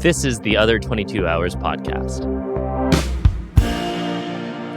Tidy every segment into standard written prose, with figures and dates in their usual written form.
This is the Other 22 Hours podcast.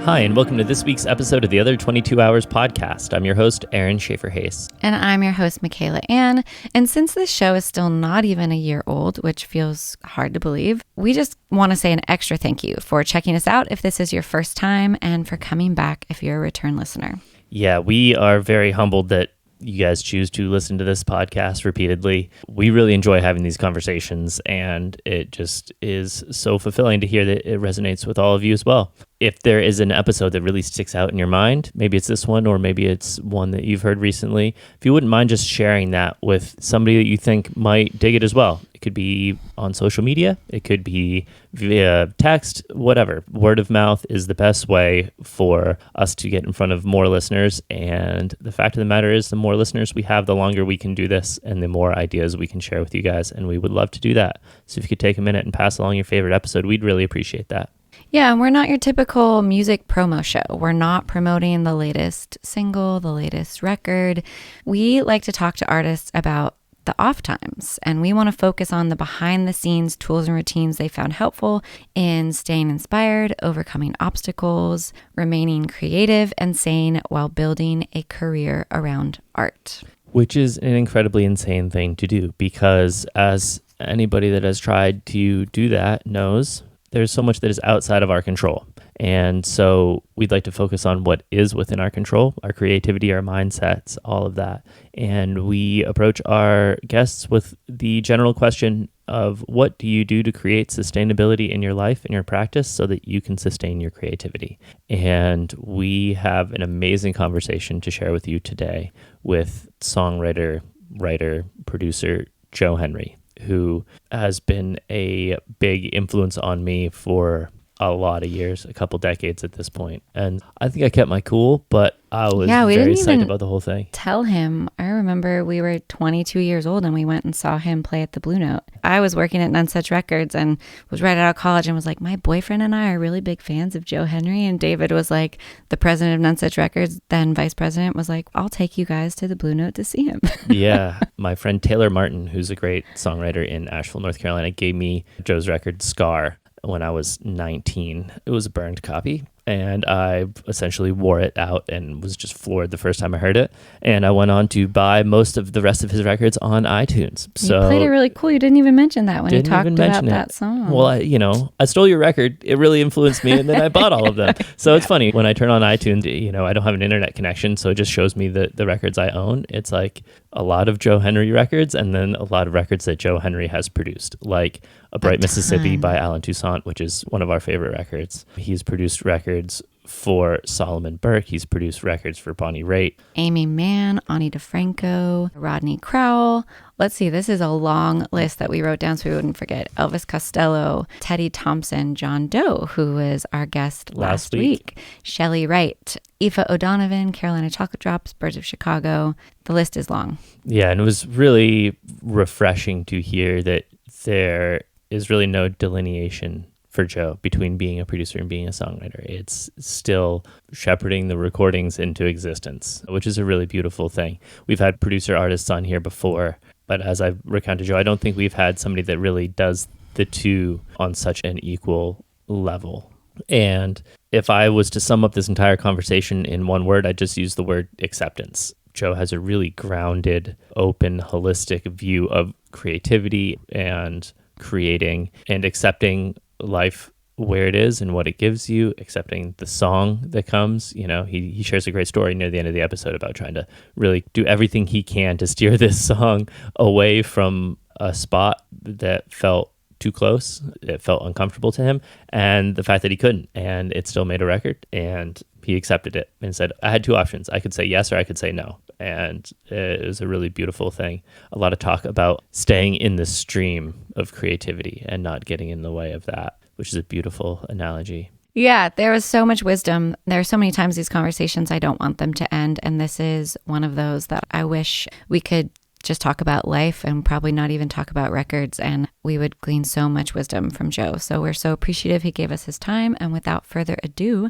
Hi, and welcome to this week's episode of the Other 22 Hours podcast. I'm your host, Aaron Shafer-Haiss. And I'm your host, Michaela Anne. And since this show is still not even a year old, which feels hard to believe, we just want to say an extra thank you for checking us out if this is your first time and for coming back if you're a return listener. Yeah, we are very humbled that you guys choose to listen to this podcast repeatedly. We really enjoy having these conversations, and it just is so fulfilling to hear that it resonates with all of you as well. If there is an episode that really sticks out in your mind, maybe it's this one, or maybe it's one that you've heard recently, if you wouldn't mind just sharing that with somebody that you think might dig it as well. It could be on social media, it could be via text, whatever. Word of mouth is the best way for us to get in front of more listeners. And the fact of the matter is, the more listeners we have, the longer we can do this and the more ideas we can share with you guys. And we would love to do that. So if you could take a minute and pass along your favorite episode, we'd really appreciate that. Yeah, and we're not your typical music promo show. We're not promoting the latest single, the latest record. We like to talk to artists about the off times, and we want to focus on the behind the scenes tools and routines they found helpful in staying inspired, overcoming obstacles, remaining creative and sane while building a career around art. Which is an incredibly insane thing to do, because as anybody that has tried to do that knows, there's so much that is outside of our control. And so we'd like to focus on what is within our control, our creativity, our mindsets, all of that. And we approach our guests with the general question of, what do you do to create sustainability in your life and your practice so that you can sustain your creativity? And we have an amazing conversation to share with you today with songwriter, writer, producer Joe Henry, who has been a big influence on me for a lot of years, a couple decades at this point. And I think I kept my cool, but I was very psyched about the whole thing. Tell him. I remember we were 22 years old and we went and saw him play at the Blue Note. I was working at None Such Records and was right out of college and was like, my boyfriend and I are really big fans of Joe Henry. And David was like, the president of None Such Records, then vice president, was like, I'll take you guys to the Blue Note to see him. Yeah. My friend Taylor Martin, who's a great songwriter in Asheville, North Carolina, gave me Joe's record Scar when I was 19. It was a burned copy, and I essentially wore it out and was just floored the first time I heard it. And I went on to buy most of the rest of his records on iTunes. So you played it really cool. You didn't even mention that when you talked about that song. Well, I stole your record. It really influenced me, and then I bought all of them. So it's funny, when I turn on iTunes, I don't have an internet connection, so it just shows me the records I own. It's like a lot of Joe Henry records, and then a lot of records that Joe Henry has produced, like A Bright Mississippi by Alan Toussaint, which is one of our favorite records. He's produced records for Solomon Burke. He's produced records for Bonnie Raitt, Aimee Mann, Difranco, Rodney Crowell. Let's see, this is a long list that we wrote down so we wouldn't forget. Elvis Costello, Teddy Thompson, John Doe, who was our guest last week, Shelley Wright, Aoife O'Donovan, Carolina Chocolate Drops, Birds of Chicago. The list is long. Yeah, and it was really refreshing to hear that there is really no delineation for Joe between being a producer and being a songwriter. It's still shepherding the recordings into existence, which is a really beautiful thing. We've had producer artists on here before, but as I've recounted Joe, I don't think we've had somebody that really does the two on such an equal level. And if I was to sum up this entire conversation in one word, I'd just use the word acceptance. Joe has a really grounded, open, holistic view of creativity and creating and accepting life where it is and what it gives you, accepting the song that comes. He shares a great story near the end of the episode about trying to really do everything he can to steer this song away from a spot that felt too close. It felt uncomfortable to him, and the fact that he couldn't, and it still made a record, and he accepted it and said, I had two options. I could say yes or I could say no. And it was a really beautiful thing. A lot of talk about staying in the stream of creativity and not getting in the way of that, which is a beautiful analogy. Yeah, there was so much wisdom. There are so many times these conversations, I don't want them to end. And this is one of those that I wish we could just talk about life and probably not even talk about records, and we would glean so much wisdom from Joe. So we're so appreciative he gave us his time. And without further ado,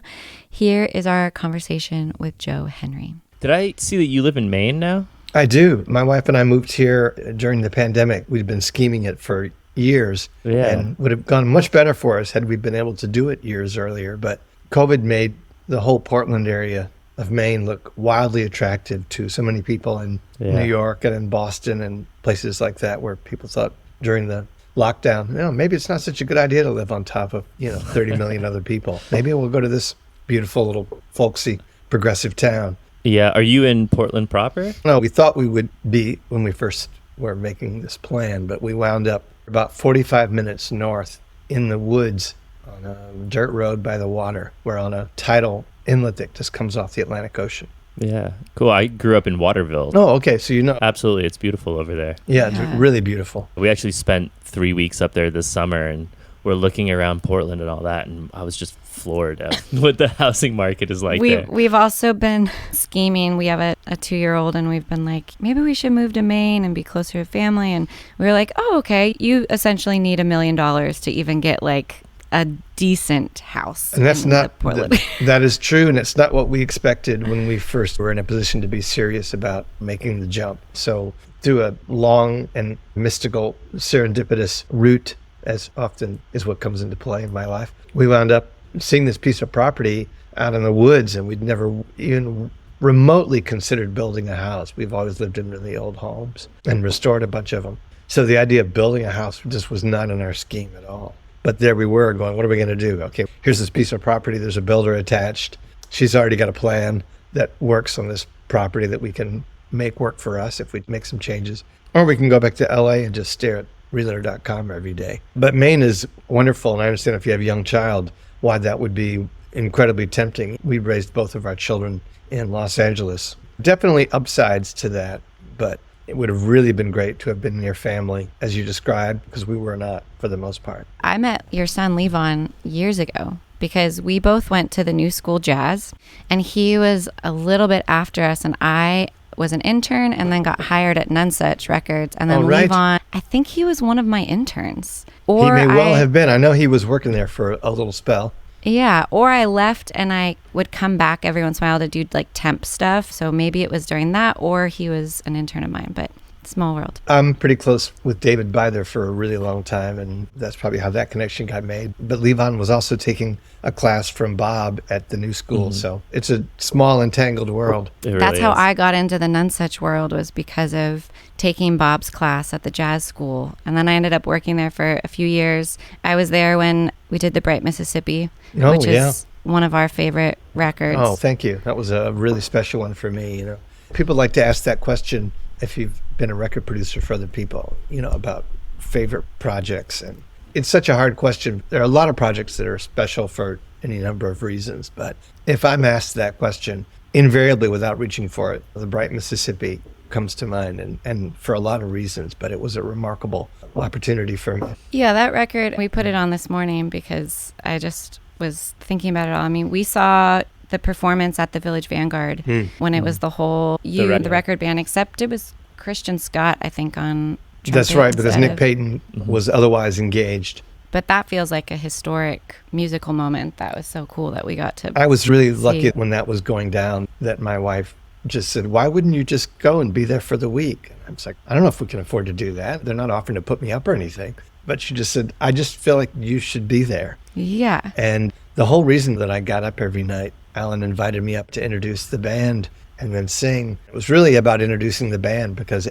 here is our conversation with Joe Henry. Did I see that you live in Maine now? I do. My wife and I moved here during the pandemic. We'd been scheming it for years and would have gone much better for us had we been able to do it years earlier. But COVID made the whole Portland area of Maine look wildly attractive to so many people in New York and in Boston and places like that, where people thought during the lockdown, maybe it's not such a good idea to live on top of 30 million other people. Maybe we'll go to this beautiful little folksy progressive town. Yeah. Are you in Portland proper? No, we thought we would be when we first were making this plan, but we wound up about 45 minutes north in the woods on a dirt road by the water. We're on a tidal inlet that just comes off the Atlantic Ocean. Yeah. Cool. I grew up in Waterville. Oh, okay. So Absolutely. It's beautiful over there. Yeah, it's really beautiful. We actually spent 3 weeks up there this summer, and we're looking around Portland and all that, and I was just floored at what the housing market is like there. We've also been scheming. We have a 2-year-old, and we've been like, maybe we should move to Maine and be closer to family. And we were like, oh, okay. You essentially need $1 million to even get like a decent house. And that's not Portland. That is true, and it's not what we expected when we first were in a position to be serious about making the jump. So through a long and mystical serendipitous route, as often is what comes into play in my life, we wound up seeing this piece of property out in the woods, and we'd never even remotely considered building a house. We've always lived in the old homes and restored a bunch of them. So the idea of building a house just was not in our scheme at all. But there we were going, what are we going to do? Okay, here's this piece of property. There's a builder attached. She's already got a plan that works on this property that we can make work for us if we make some changes. Or we can go back to LA and just stare at realtor.com every day. But Maine is wonderful, and I understand if you have a young child, why that would be incredibly tempting. We raised both of our children in Los Angeles. Definitely upsides to that, but it would have really been great to have been near family, as you described, because we were not for the most part. I met your son, Levon, years ago because we both went to the New School Jazz, and he was a little bit after us, and I was an intern and then got hired at Nonesuch Records. And then Levon, I think he was one of my interns. Or he may well have been. I know he was working there for a little spell. Yeah, or I left and I would come back every once in a while to do like temp stuff. So maybe it was during that, or he was an intern of mine, but small world. I'm pretty close with David Byther for a really long time, and that's probably how that connection got made. But Levon was also taking a class from Bob at the new school, so it's a small, entangled world. That's how I got into the Nonesuch world, was because of taking Bob's class at the jazz school. And then I ended up working there for a few years. I was there when we did The Bright Mississippi, which is one of our favorite records. Oh, thank you. That was a really special one for me. People like to ask that question if you've been a record producer for other people, about favorite projects. And it's such a hard question. There are a lot of projects that are special for any number of reasons. But if I'm asked that question, invariably without reaching for it, The Bright Mississippi comes to mind, and for a lot of reasons. But it was a remarkable opportunity for me. Yeah, that record, we put it on this morning because I just was thinking about it all. I mean, we saw the performance at the Village Vanguard when it was the whole the record band, except it was Christian Scott, I think, on trumpet. That's right, because Nick Payton was otherwise engaged. But that feels like a historic musical moment. That was so cool that we got to I was really lucky when that was going down, that my wife just said, why wouldn't you just go and be there for the week? And I was like, I don't know if we can afford to do that. They're not offering to put me up or anything. But she just said, I just feel like you should be there. Yeah. And the whole reason that I got up every night, Alan invited me up to introduce the band and then sing. It was really about introducing the band because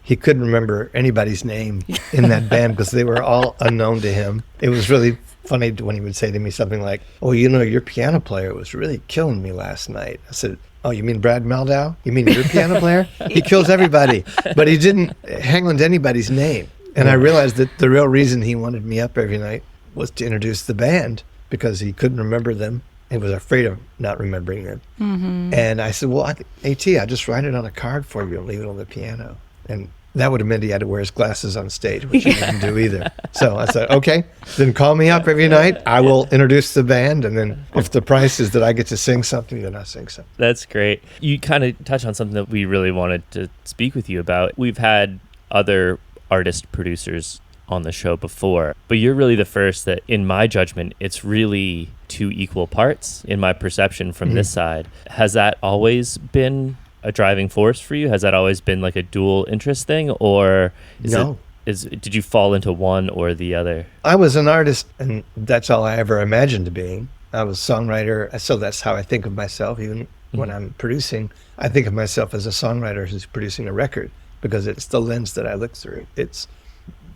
he couldn't remember anybody's name in that band because they were all unknown to him. It was really funny when he would say to me something like, oh, your piano player was really killing me last night. I said, oh, you mean Brad Meldau? You mean your piano player? He kills everybody. But he didn't hang on to anybody's name. And I realized that the real reason he wanted me up every night was to introduce the band because he couldn't remember them. He was afraid of not remembering them. Mm-hmm. And I said, well, I'll just write it on a card for you and leave it on the piano. And that would have meant he had to wear his glasses on stage, which he didn't do either. So I said, okay, then call me up every night. I will introduce the band. And then if the price is that I get to sing something, then I sing something. That's great. You kind of touched on something that we really wanted to speak with you about. We've had other artist producers on the show before, but you're really the first that, in my judgment, it's really two equal parts in my perception from this side. Has that always been a driving force for you? Has that always been like a dual interest thing, or is No. Did you fall into one or the other? I was an artist, and that's all I ever imagined being. I was a songwriter, so that's how I think of myself. Even when I'm producing, I think of myself as a songwriter who's producing a record, because it's the lens that I look through. It's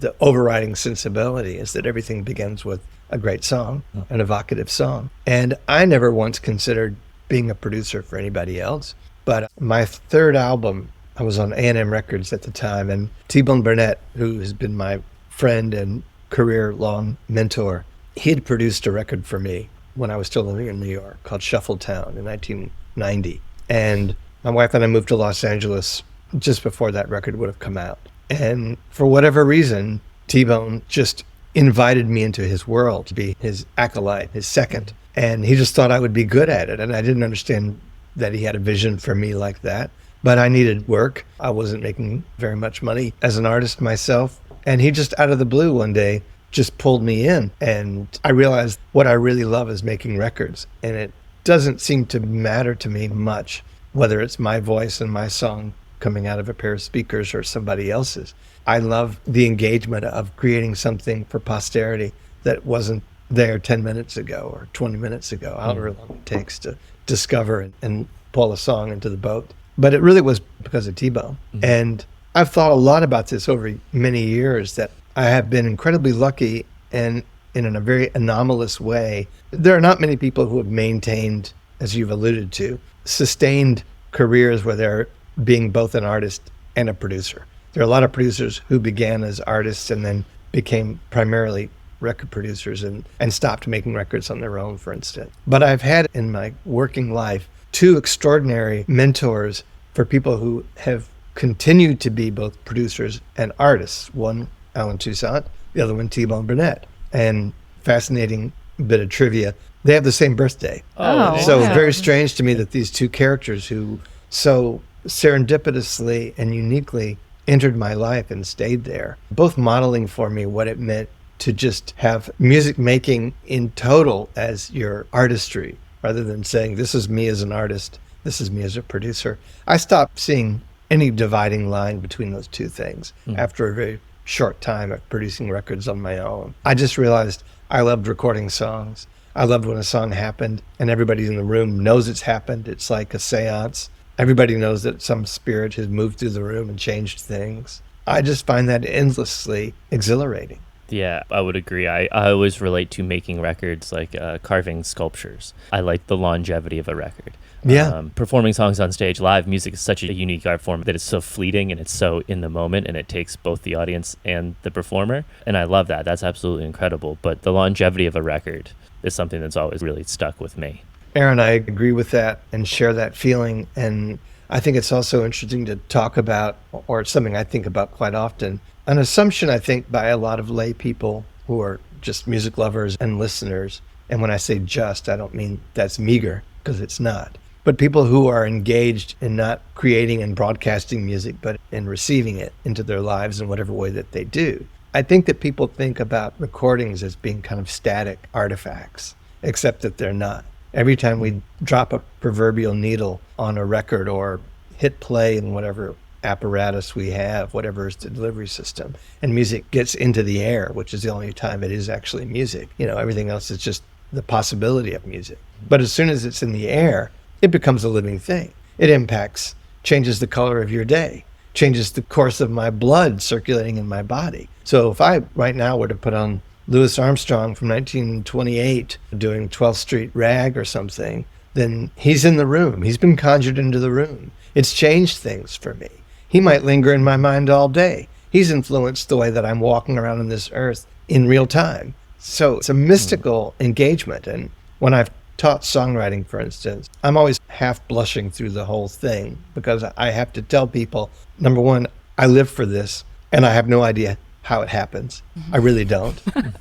the overriding sensibility is that everything begins with a great song, an evocative song. And I never once considered being a producer for anybody else. But my third album, I was on A&M Records at the time, and T-Bone Burnett, who has been my friend and career-long mentor, he had produced a record for me when I was still living in New York called Shuffle Town in 1990. And my wife and I moved to Los Angeles just before that record would have come out. And for whatever reason, T-Bone just invited me into his world to be his acolyte, his second. And he just thought I would be good at it. And I didn't understand that he had a vision for me like that. But I needed work. I wasn't making very much money as an artist myself. And he just out of the blue one day just pulled me in. And I realized what I really love is making records. And it doesn't seem to matter to me much whether it's my voice and my song coming out of a pair of speakers or somebody else's. I love the engagement of creating something for posterity that wasn't there 10 minutes ago or 20 minutes ago, however long it takes to discover and pull a song into the boat. But it really was because of T-Bone. And I've thought a lot about this over many years, that I have been incredibly lucky, and in a very anomalous way, there are not many people who have maintained, as you've alluded to, sustained careers where they're being both an artist and a producer. There are a lot of producers who began as artists and then became primarily record producers and stopped making records on their own, for instance. But I've had in my working life two extraordinary mentors for people who have continued to be both producers and artists. One, Alan Toussaint, the other one, T-Bone Burnett. And fascinating bit of trivia, they have the same birthday. So very strange to me that these two characters who so serendipitously and uniquely entered my life and stayed there, both modeling for me what it meant to just have music making in total as your artistry, rather than saying, this is me as an artist, this is me as a producer. I stopped seeing any dividing line between those two things after a very short time of producing records on my own. I just realized I loved recording songs. I loved when a song happened and everybody in the room knows it's happened. It's like a seance. Everybody knows that some spirit has moved through the room and changed things. I just find that endlessly exhilarating. Yeah, I would agree. I always relate to making records like carving sculptures. I like the longevity of a record. Yeah. Performing songs on stage, live music is such a unique art form that it's so fleeting and it's so in the moment, and it takes both the audience and the performer. And I love that. That's absolutely incredible. But the longevity of a record is something that's always really stuck with me. Aaron, I agree with that and share that feeling. And I think it's also interesting to talk about, or it's something I think about quite often, an assumption, I think, by a lot of lay people who are just music lovers and listeners. And when I say just, I don't mean that's meager, because it's not. But people who are engaged in not creating and broadcasting music, but in receiving it into their lives in whatever way that they do. I think that people think about recordings as being kind of static artifacts, except that they're not. Every time we drop a proverbial needle on a record or hit play in whatever apparatus we have, whatever is the delivery system, and music gets into the air, which is the only time it is actually music. You know, everything else is just the possibility of music. But as soon as it's in the air, it becomes a living thing. It impacts, changes the color of your day, changes the course of my blood circulating in my body. So if I right now were to put on Louis Armstrong from 1928 doing 12th Street Rag or something, then he's in the room. He's been conjured into the room. It's changed things for me. He might linger in my mind all day. He's influenced the way that I'm walking around on this earth in real time. So it's a mystical engagement. And when I've taught songwriting, for instance, I'm always half blushing through the whole thing, because I have to tell people, number one, I live for this and I have no idea how it happens. I really don't.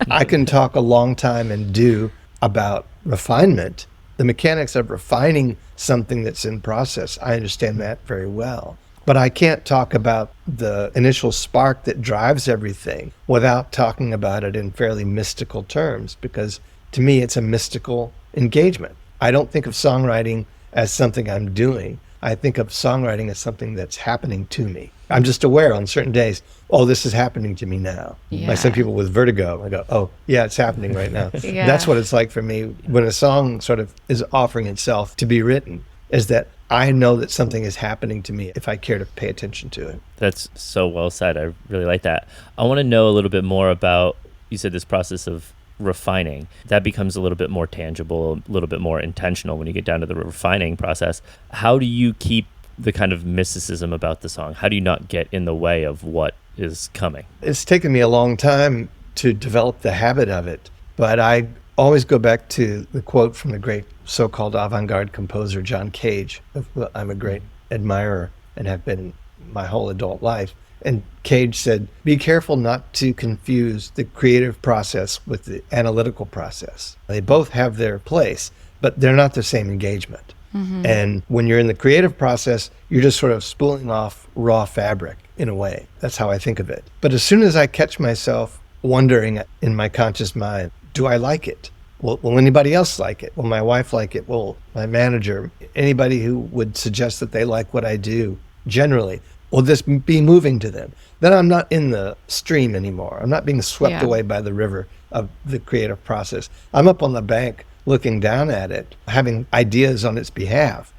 I can talk a long time and do about refinement, the mechanics of refining something that's in process. I understand that very well. But I can't talk about the initial spark that drives everything without talking about it in fairly mystical terms, because to me, it's a mystical engagement. I don't think of songwriting as something I'm doing. I think of songwriting as something that's happening to me. I'm just aware on certain days, oh, this is happening to me now. Yeah. Like some people with vertigo, I go, oh, yeah, it's happening right now. Yeah. That's what it's like for me when a song sort of is offering itself to be written, is that I know that something is happening to me if I care to pay attention to it. That's so well said. I really like that. I want to know a little bit more about, you said, this process of refining. That becomes a little bit more tangible, a little bit more intentional when you get down to the refining process. How do you keep the kind of mysticism about the song? How do you not get in the way of what is coming? It's taken me a long time to develop the habit of it, but I always go back to the quote from the great so-called avant-garde composer John Cage, of who I'm a great admirer and have been my whole adult life. And Cage said, be careful not to confuse the creative process with the analytical process. They both have their place, but they're not the same engagement. Mm-hmm. And when you're in the creative process, you're just sort of spooling off raw fabric in a way. That's how I think of it. But as soon as I catch myself wondering in my conscious mind, do I like it? Will anybody else like it? Will my wife like it? Will my manager, anybody who would suggest that they like what I do generally, will this be moving to them? Then I'm not in the stream anymore. I'm not being swept away by the river of the creative process. I'm up on the bank looking down at it, having ideas on its behalf,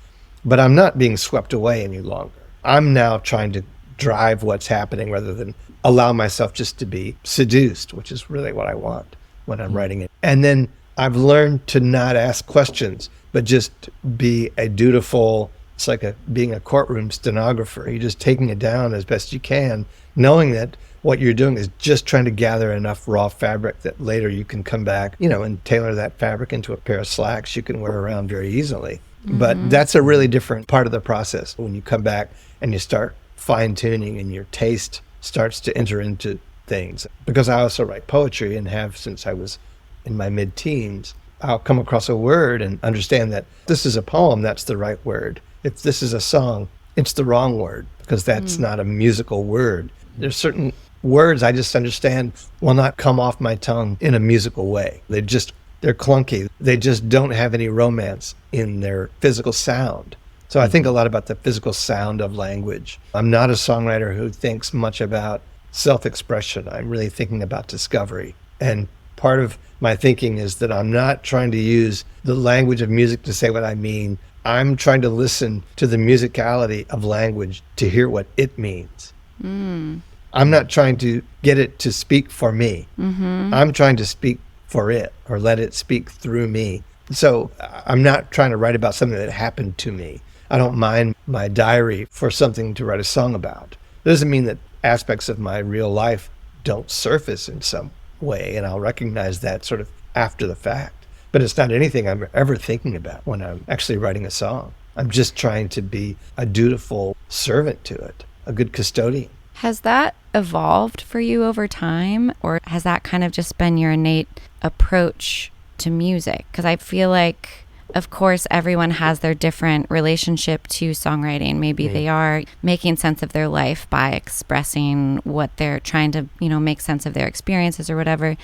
but I'm not being swept away any longer. I'm now trying to drive what's happening rather than allow myself just to be seduced, which is really what I want when I'm writing it. And then I've learned to not ask questions, but just be a dutiful, it's like being a courtroom stenographer. You're just taking it down as best you can, knowing that what you're doing is just trying to gather enough raw fabric that later you can come back, and tailor that fabric into a pair of slacks you can wear around very easily. Mm-hmm. But that's a really different part of the process when you come back and you start fine-tuning and your taste starts to enter into things. Because I also write poetry and have since I was in my mid-teens. I'll come across a word and understand that this is a poem, that's the right word. If this is a song, it's the wrong word because that's not a musical word. There's certain words I just understand will not come off my tongue in a musical way. They're clunky. They just don't have any romance in their physical sound. So I think a lot about the physical sound of language. I'm not a songwriter who thinks much about self-expression. I'm really thinking about discovery. And part of my thinking is that I'm not trying to use the language of music to say what I mean. I'm trying to listen to the musicality of language to hear what it means. I'm not trying to get it to speak for me. Mm-hmm. I'm trying to speak for it or let it speak through me. So I'm not trying to write about something that happened to me. I don't mind my diary for something to write a song about. It doesn't mean that aspects of my real life don't surface in some way, and I'll recognize that sort of after the fact. But it's not anything I'm ever thinking about when I'm actually writing a song. I'm just trying to be a dutiful servant to it, a good custodian. Has that evolved for you over time, or has that kind of just been your innate approach to music? Because I feel like, of course, everyone has their different relationship to songwriting. Maybe they are making sense of their life by expressing what they're trying to, make sense of their experiences or whatever.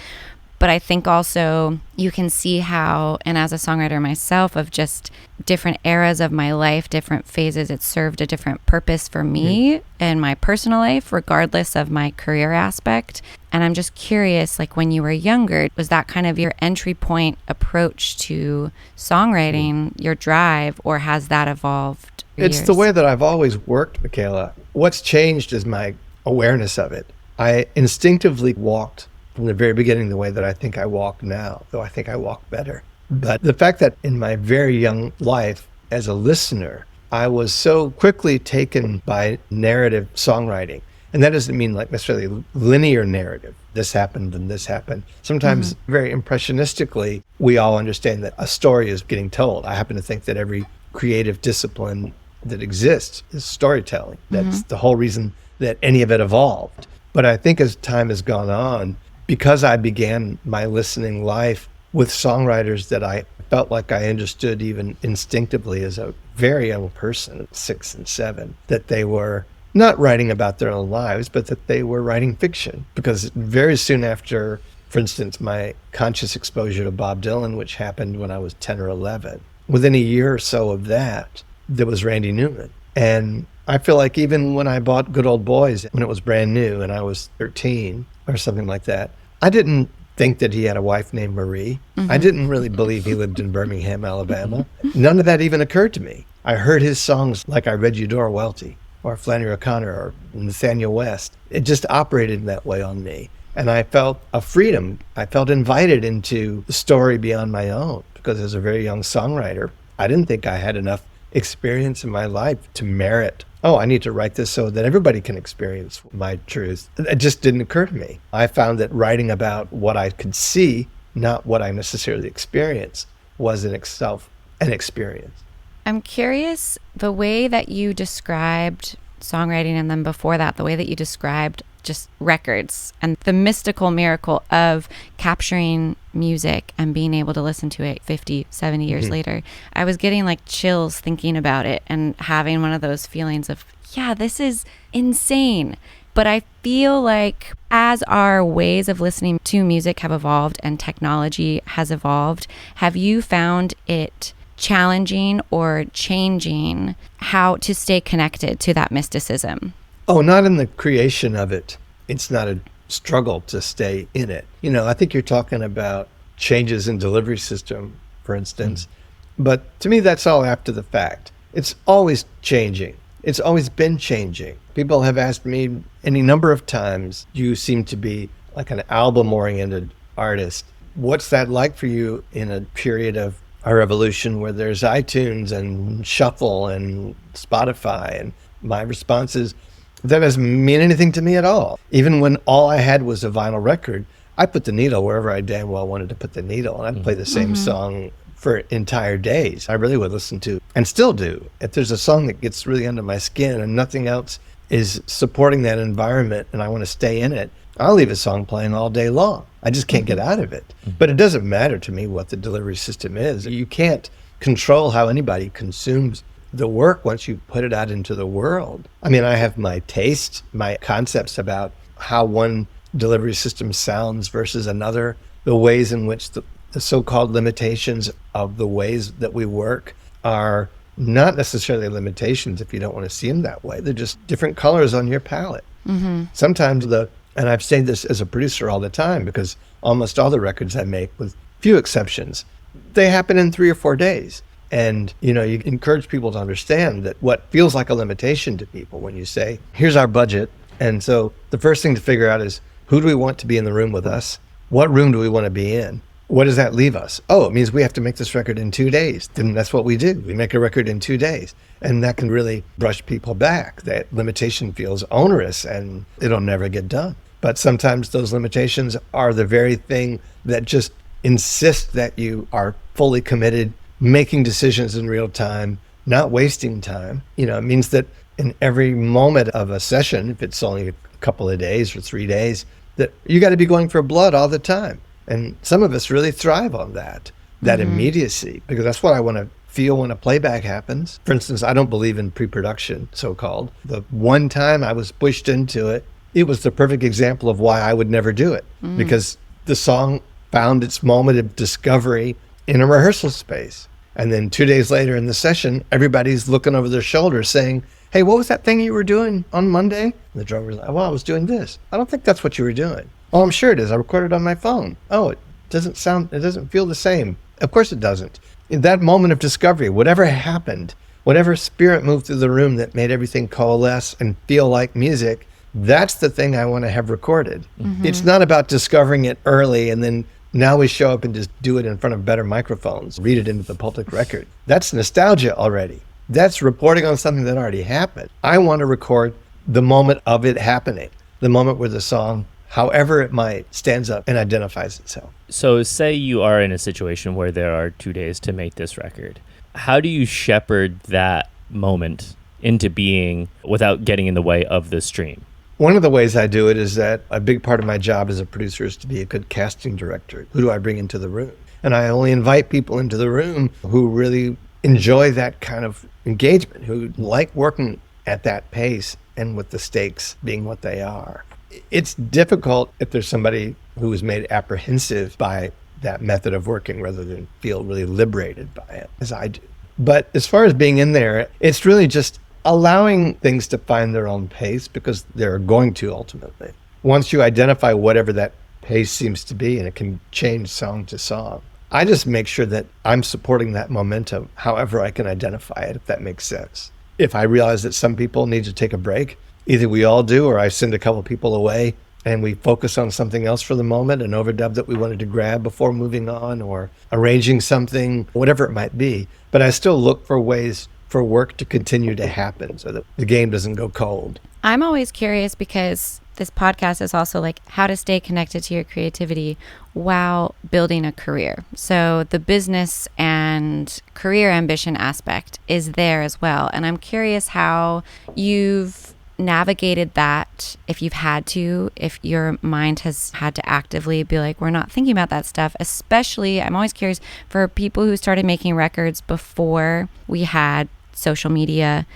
But I think also you can see how, and as a songwriter myself, of just different eras of my life, different phases, it served a different purpose for me in my personal life, regardless of my career aspect. And I'm just curious, like when you were younger, was that kind of your entry point approach to songwriting, your drive, or has that evolved? It's the way that I've always worked, Michaela. What's changed is my awareness of it. I instinctively walked from the very beginning the way that I think I walk now, though I think I walk better. But the fact that in my very young life as a listener, I was so quickly taken by narrative songwriting. And that doesn't mean like necessarily linear narrative. This happened and this happened. Sometimes very impressionistically, we all understand that a story is getting told. I happen to think that every creative discipline that exists is storytelling. That's the whole reason that any of it evolved. But I think as time has gone on, because I began my listening life with songwriters that I felt like I understood even instinctively as a very young person, 6 and 7, that they were not writing about their own lives, but that they were writing fiction. Because very soon after, for instance, my conscious exposure to Bob Dylan, which happened when I was 10 or 11, within a year or so of that, there was Randy Newman. And I feel like even when I bought Good Old Boys, when it was brand new and I was 13 or something like that, I didn't think that he had a wife named Marie. I didn't really believe he lived in Birmingham, Alabama. None of that even occurred to me. I heard his songs like I read Eudora Welty or Flannery O'Connor or Nathaniel West. It just operated in that way on me. And I felt a freedom. I felt invited into the story beyond my own because as a very young songwriter, I didn't think I had enough experience in my life to merit, I need to write this so that everybody can experience my truth. It just didn't occur to me. I found that writing about what I could see, not what I necessarily experienced, was in itself an experience. I'm curious, the way that you described songwriting and then before that, the way that you described just records and the mystical miracle of capturing music and being able to listen to it 50, 70 years later. I was getting like chills thinking about it and having one of those feelings of, yeah, this is insane. But I feel like as our ways of listening to music have evolved and technology has evolved, have you found it challenging or changing how to stay connected to that mysticism? Oh, not in the creation of it. It's not a struggle to stay in it. I think you're talking about changes in delivery system, for instance. But to me, that's all after the fact. It's always changing. It's always been changing. People have asked me any number of times, you seem to be like an album-oriented artist. What's that like for you in a period of our evolution where there's iTunes and Shuffle and Spotify? And my response is, that doesn't mean anything to me at all. Even when all I had was a vinyl record, I put the needle wherever I damn well wanted to put the needle. And I'd play the same song for entire days. I really would listen to, and still do. If there's a song that gets really under my skin and nothing else is supporting that environment and I want to stay in it, I'll leave a song playing all day long. I just can't get out of it. But it doesn't matter to me what the delivery system is. You can't control how anybody consumes the work once you put it out into the world. I mean, I have my taste, my concepts about how one delivery system sounds versus another, the ways in which the so-called limitations of the ways that we work are not necessarily limitations if you don't want to see them that way. They're just different colors on your palette. Sometimes and I've said this as a producer all the time because almost all the records I make, with few exceptions, they happen in 3 or 4 days. And, you encourage people to understand that what feels like a limitation to people when you say, here's our budget. And so the first thing to figure out is, who do we want to be in the room with us? What room do we want to be in? What does that leave us? Oh, it means we have to make this record in 2 days. Then that's what we do. We make a record in 2 days. And that can really brush people back. That limitation feels onerous and it'll never get done. But sometimes those limitations are the very thing that just insist that you are fully committed, making decisions in real time, not wasting time. It means that in every moment of a session, if it's only a couple of days or 3 days, that you got to be going for blood all the time. And some of us really thrive on that immediacy, because that's what I want to feel when a playback happens. For instance, I don't believe in pre-production, so-called. The one time I was pushed into it, it was the perfect example of why I would never do it, because the song found its moment of discovery in a rehearsal space. And then 2 days later in the session, everybody's looking over their shoulder saying, hey, what was that thing you were doing on Monday? And the drummer's like, well, I was doing this. I don't think that's what you were doing. Oh, I'm sure it is. I recorded on my phone. Oh, it doesn't feel the same. Of course it doesn't. In that moment of discovery, whatever happened, whatever spirit moved through the room that made everything coalesce and feel like music, that's the thing I want to have recorded. It's not about discovering it early and then now we show up and just do it in front of better microphones, read it into the public record. That's nostalgia already. That's reporting on something that already happened. I want to record the moment of it happening, the moment where the song, however it might, stands up and identifies itself. So say you are in a situation where there are 2 days to make this record. How do you shepherd that moment into being without getting in the way of the stream? One of the ways I do it is that a big part of my job as a producer is to be a good casting director. Who do I bring into the room? And I only invite people into the room who really enjoy that kind of engagement, who like working at that pace and with the stakes being what they are. It's difficult if there's somebody who is made apprehensive by that method of working rather than feel really liberated by it, as I do. But as far as being in there, it's really just allowing things to find their own pace, because they're going to ultimately. Once you identify whatever that pace seems to be, and it can change song to song, I just make sure that I'm supporting that momentum however I can identify it, if that makes sense. If I realize that some people need to take a break, either we all do, or I send a couple people away and we focus on something else for the moment, an overdub that we wanted to grab before moving on, or arranging something, whatever it might be. But I still look for ways for work to continue to happen so that the game doesn't go cold. I'm always curious, because this podcast is also like how to stay connected to your creativity while building a career. So the business and career ambition aspect is there as well. And I'm curious how you've navigated that, if you've had to, if your mind has had to actively be like, we're not thinking about that stuff. Especially, I'm always curious for people who started making records before we had social media.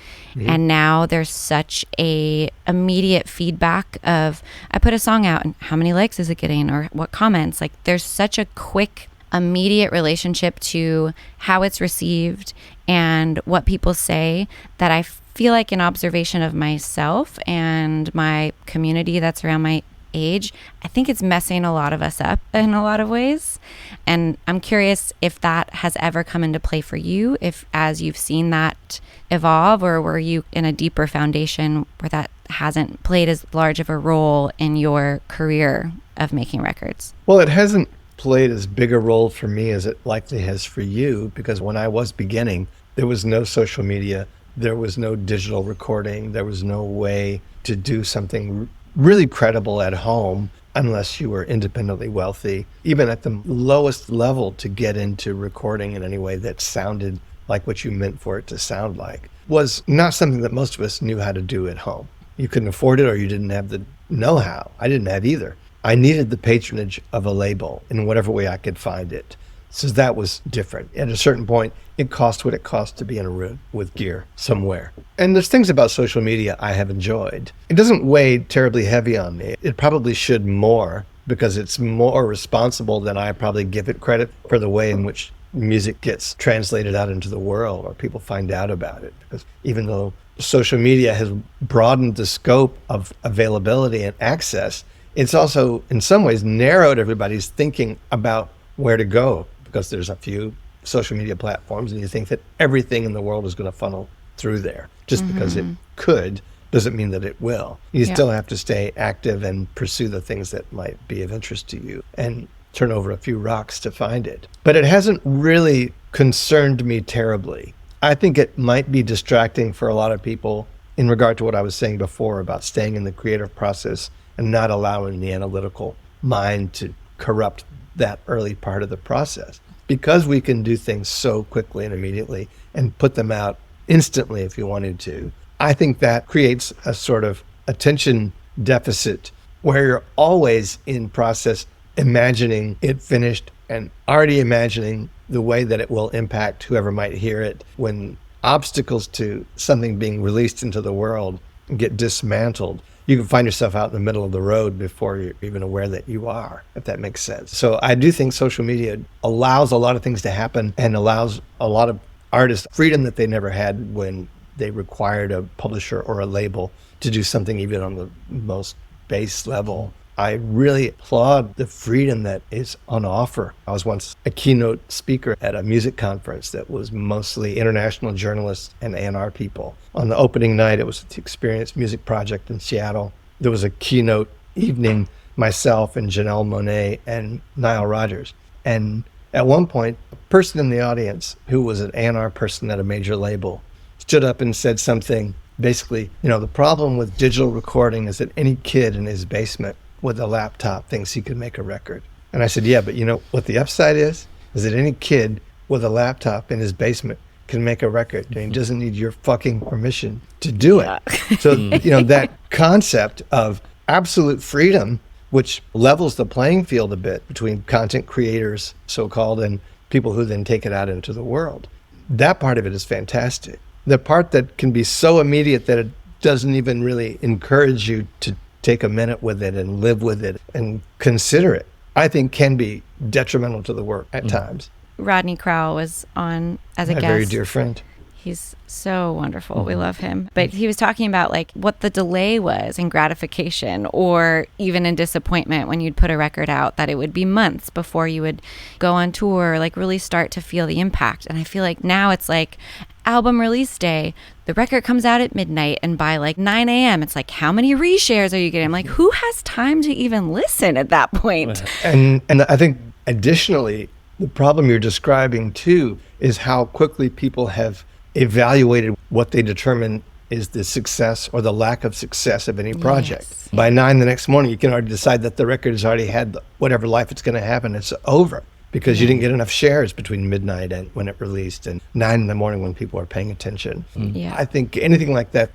And now there's such a immediate feedback of, I put a song out and how many likes is it getting, or what comments. Like, there's such a quick immediate relationship to how it's received and what people say, that I feel like an observation of myself and my community that's around my age, I think it's messing a lot of us up in a lot of ways. And I'm curious if that has ever come into play for you, if as you've seen that evolve, or were you in a deeper foundation where that hasn't played as large of a role in your career of making records? Well, it hasn't played as big a role for me as it likely has for you, because when I was beginning, there was no social media, there was no digital recording, there was no way to do something really credible at home unless you were independently wealthy, even at the lowest level, to get into recording in any way that sounded like what you meant for it to sound like, was not something that most of us knew how to do at home. You couldn't afford it, or you didn't have the know-how. I didn't have either. I needed the patronage of a label in whatever way I could find it. So that was different. At a certain point, it cost what it cost to be in a room with gear somewhere. And there's things about social media I have enjoyed. It doesn't weigh terribly heavy on me. It probably should more, because it's more responsible than I probably give it credit for the way in which music gets translated out into the world, or people find out about it. Because even though social media has broadened the scope of availability and access, it's also in some ways narrowed everybody's thinking about where to go, because there's a few social media platforms and you think that everything in the world is going to funnel through there. Just because it could doesn't mean that it will. You still have to stay active and pursue the things that might be of interest to you and turn over a few rocks to find it. But it hasn't really concerned me terribly. I think it might be distracting for a lot of people in regard to what I was saying before about staying in the creative process and not allowing the analytical mind to corrupt that early part of the process. Because we can do things so quickly and immediately and put them out instantly if you wanted to, I think that creates a sort of attention deficit where you're always in process imagining it finished and already imagining the way that it will impact whoever might hear it. When obstacles to something being released into the world get dismantled, you can find yourself out in the middle of the road before you're even aware that you are, if that makes sense. So I do think social media allows a lot of things to happen and allows a lot of artists freedom that they never had when they required a publisher or a label to do something even on the most base level. I really applaud the freedom that is on offer. I was once a keynote speaker at a music conference that was mostly international journalists and A&R people. On the opening night, it was the Experience Music Project in Seattle. There was a keynote evening, myself and Janelle Monáe and Nile Rodgers. And at one point, a person in the audience who was an A&R person at a major label stood up and said something, basically, the problem with digital recording is that any kid in his basement with a laptop thinks he could make a record. And I said, yeah, but you know what the upside is that any kid with a laptop in his basement can make a record, and he doesn't need your fucking permission to do it. So, that concept of absolute freedom, which levels the playing field a bit between content creators, so-called, and people who then take it out into the world. That part of it is fantastic. The part that can be so immediate that it doesn't even really encourage you to take a minute with it and live with it and consider it, I think can be detrimental to the work at times. Rodney Crowell was on as a My guest. very dear friend. He's so wonderful. We love him. But he was talking about like what the delay was in gratification or even in disappointment when you'd put a record out, that it would be months before you would go on tour, like really start to feel the impact. And I feel like now it's like album release day, the record comes out at midnight, and by like 9 a.m. it's like, how many reshares are you getting? I'm like, who has time to even listen at that point? And I think additionally, the problem you're describing too is how quickly people have evaluated what they determine is the success or the lack of success of any project. Yes. By 9 the next morning, you can already decide that the record has already had whatever life it's going to have, and it's over because you didn't get enough shares between midnight and when it released and 9 in the morning when people are paying attention. Yeah. I think anything like that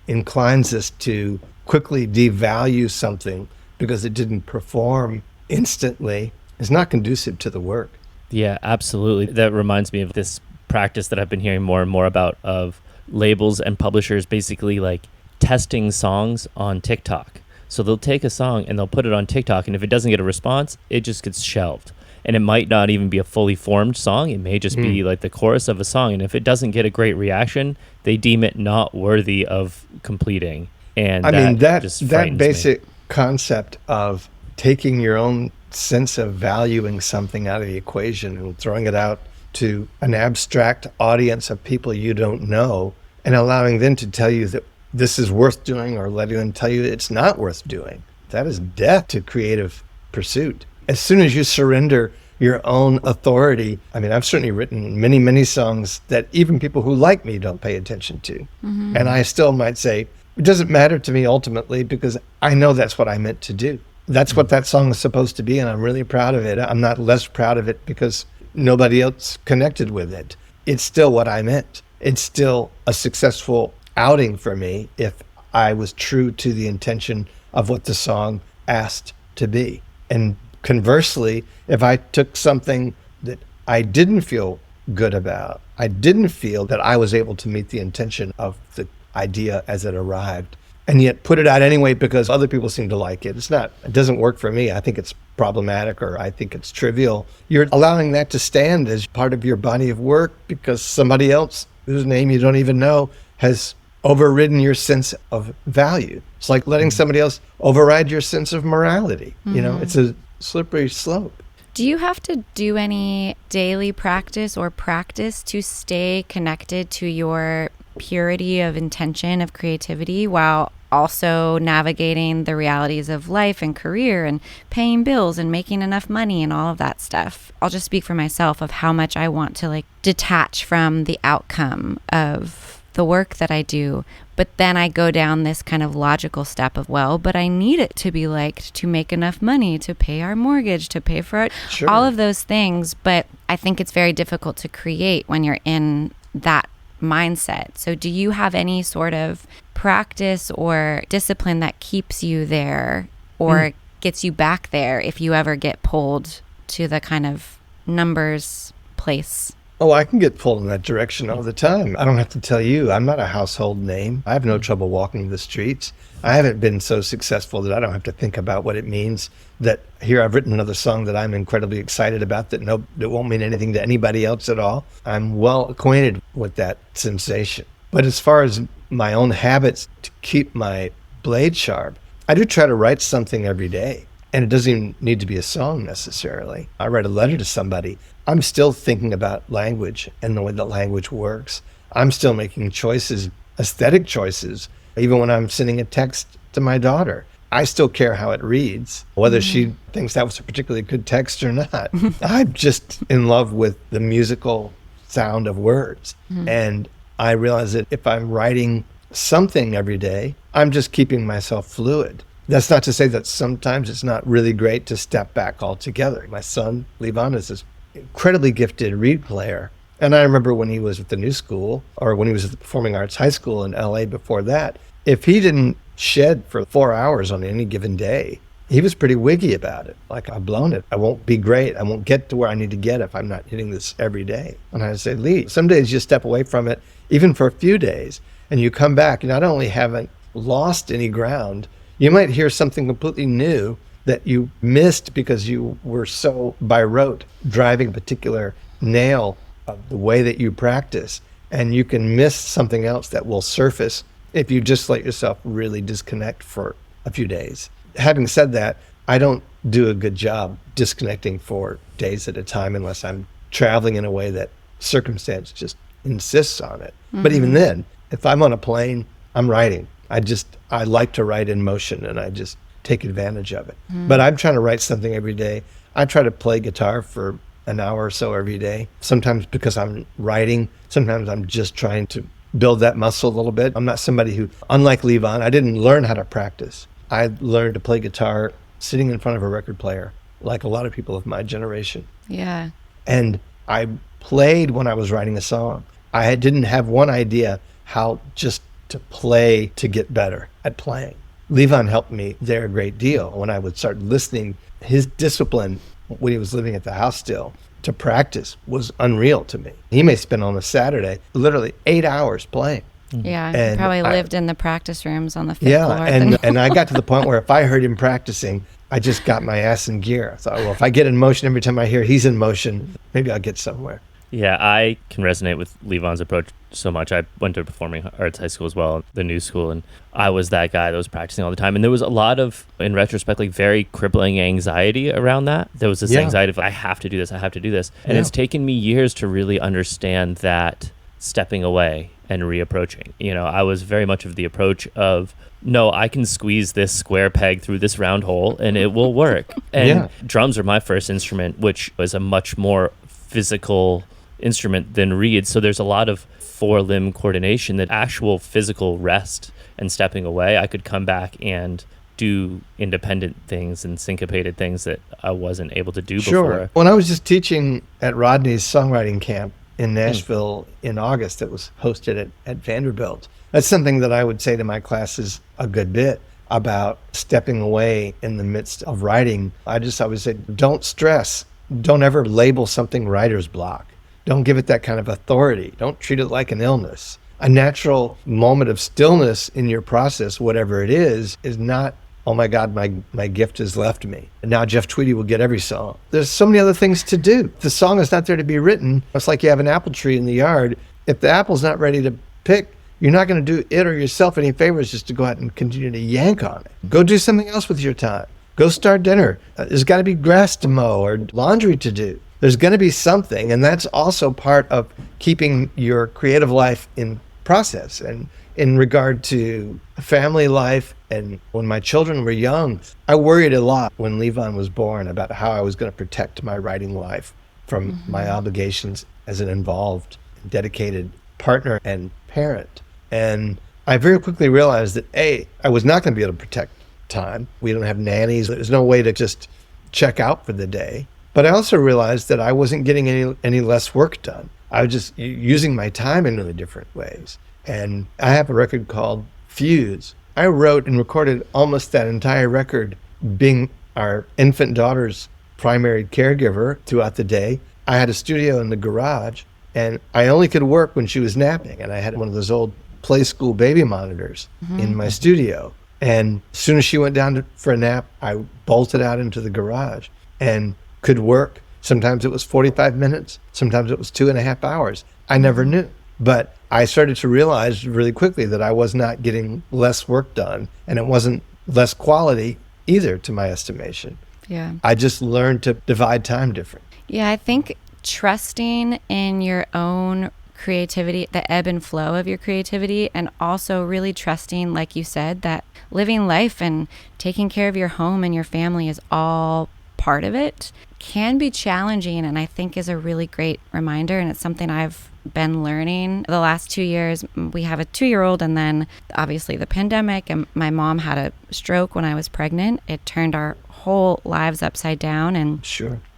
inclines us to quickly devalue something because it didn't perform instantly is not conducive to the work. Yeah, absolutely. That reminds me of this practice that I've been hearing more and more about, of labels and publishers basically like testing songs on TikTok. So they'll take a song and they'll put it on TikTok, and if it doesn't get a response, it just gets shelved. And it might not even be a fully formed song. It may just be like the chorus of a song. And if it doesn't get a great reaction, they deem it not worthy of completing. And that basic concept of taking your own sense of valuing something out of the equation and throwing it out to an abstract audience of people you don't know and allowing them to tell you that this is worth doing or letting them tell you it's not worth doing. That is death to creative pursuit. As soon as you surrender your own authority, I mean, I've certainly written many, many songs that even people who like me don't pay attention to. Mm-hmm. And I still might say, it doesn't matter to me ultimately because I know that's what I meant to do. That's what that song is supposed to be, and I'm really proud of it. I'm not less proud of it because nobody else connected with it. It's still what I meant. It's still a successful outing for me if I was true to the intention of what the song asked to be. And conversely, if I took something that I didn't feel good about, I didn't feel that I was able to meet the intention of the idea as it arrived, and yet put it out anyway because other people seem to like it. It doesn't work for me. I think it's problematic or I think it's trivial. You're allowing that to stand as part of your body of work because somebody else whose name you don't even know has overridden your sense of value. It's like letting somebody else override your sense of morality. Mm-hmm. You know, it's a slippery slope. Do you have to do any daily practice to stay connected to your purity of intention, of creativity, while also navigating the realities of life and career and paying bills and making enough money and all of that stuff? I'll just speak for myself of how much I want to like detach from the outcome of the work that I do. But then I go down this kind of logical step of, well, but I need it to be liked to make enough money to pay our mortgage, to pay for all of those things. But I think it's very difficult to create when you're in that mindset. So do you have any sort of practice or discipline that keeps you there or gets you back there if you ever get pulled to the kind of numbers place? Oh, I can get pulled in that direction all the time. I don't have to tell you. I'm not a household name. I have no trouble walking the streets. I haven't been so successful that I don't have to think about what it means that here I've written another song that I'm incredibly excited about that won't mean anything to anybody else at all. I'm well acquainted with that sensation. But as far as my own habits to keep my blade sharp, I do try to write something every day. And it doesn't even need to be a song necessarily. I write a letter to somebody. I'm still thinking about language and the way that language works. I'm still making choices, aesthetic choices, even when I'm sending a text to my daughter. I still care how it reads, whether she thinks that was a particularly good text or not. I'm just in love with the musical sound of words. And I realize that if I'm writing something every day, I'm just keeping myself fluid. That's not to say that sometimes it's not really great to step back altogether. My son, Levon, is this incredibly gifted reed player. And I remember when he was at the New School, or when he was at the Performing Arts High School in LA before that, if he didn't shed for 4 hours on any given day, he was pretty wiggy about it. Like, I've blown it. I won't be great. I won't get to where I need to get if I'm not hitting this every day. And I say, Lee, some days you step away from it, even for a few days, and you come back, you not only haven't lost any ground, you might hear something completely new that you missed because you were so by rote driving a particular nail of the way that you practice, and you can miss something else that will surface if you just let yourself really disconnect for a few days. Having said that, I don't do a good job disconnecting for days at a time unless I'm traveling in a way that circumstance just insists on it. Mm-hmm. But even then, if I'm on a plane, I'm writing. I like to write in motion, and I just take advantage of it. Mm-hmm. But I'm trying to write something every day. I try to play guitar for an hour or so every day. Sometimes because I'm writing, sometimes I'm just trying to build that muscle a little bit. I'm not somebody who, unlike Levon, I didn't learn how to practice. I learned to play guitar sitting in front of a record player, like a lot of people of my generation. Yeah. And I played when I was writing a song. I didn't have one idea how just to play to get better at playing. Levon helped me there a great deal when I would start listening. His discipline when he was living at the house still to practice was unreal to me. He may spend on a Saturday literally 8 hours playing. Yeah, he probably lived in the practice rooms on the 5th floor. Yeah, and I got to the point where if I heard him practicing, I just got my ass in gear. I thought, well, if I get in motion every time I hear he's in motion, maybe I'll get somewhere. Yeah, I can resonate with Levon's approach so much. I went to performing arts high school as well, the new school, and I was that guy that was practicing all the time. And there was a lot of, in retrospect, like very crippling anxiety around that. There was this anxiety of, I have to do this, I have to do this. And it's taken me years to really understand that stepping away and reapproaching. You know, I was very much of the approach of, no, I can squeeze this square peg through this round hole and it will work. And drums are my first instrument, which was a much more physical instrument than reed. So there's a lot of four-limb coordination, that actual physical rest and stepping away, I could come back and do independent things and syncopated things that I wasn't able to do before. When I was just teaching at Rodney's songwriting camp in Nashville in August that was hosted at Vanderbilt, that's something that I would say to my classes a good bit about stepping away in the midst of writing. I would say, don't stress. Don't ever label something writer's block. Don't give it that kind of authority. Don't treat it like an illness. A natural moment of stillness in your process, whatever it is not, oh my God, my gift has left me. And now Jeff Tweedy will get every song. There's so many other things to do. If the song is not there to be written, it's like you have an apple tree in the yard. If the apple's not ready to pick, you're not going to do it or yourself any favors just to go out and continue to yank on it. Go do something else with your time. Go start dinner. There's got to be grass to mow or laundry to do. There's going to be something, and that's also part of keeping your creative life in process. And in regard to family life, and when my children were young, I worried a lot when Levon was born about how I was going to protect my writing life from my obligations as an involved, dedicated partner and parent. And I very quickly realized that I was not going to be able to protect time. We don't have nannies. There's no way to just check out for the day. But I also realized that I wasn't getting any less work done. I was just using my time in really different ways. And I have a record called Fuse. I wrote and recorded almost that entire record being our infant daughter's primary caregiver throughout the day. I had a studio in the garage, and I only could work when she was napping. And I had one of those old Play School baby monitors in my studio. And as soon as she went down for a nap, I bolted out into the garage and could work. Sometimes it was 45 minutes. Sometimes it was 2.5 hours. I never knew. But I started to realize really quickly that I was not getting less work done, and it wasn't less quality either, to my estimation. Yeah. I just learned to divide time different. Yeah, I think trusting in your own creativity, the ebb and flow of your creativity, and also really trusting, like you said, that living life and taking care of your home and your family is all part of it, can be challenging, and I think is a really great reminder. And it's something I've been learning the last 2 years. We have a 2-year-old, and then obviously the pandemic, and my mom had a stroke when I was pregnant. It turned our whole lives upside down, and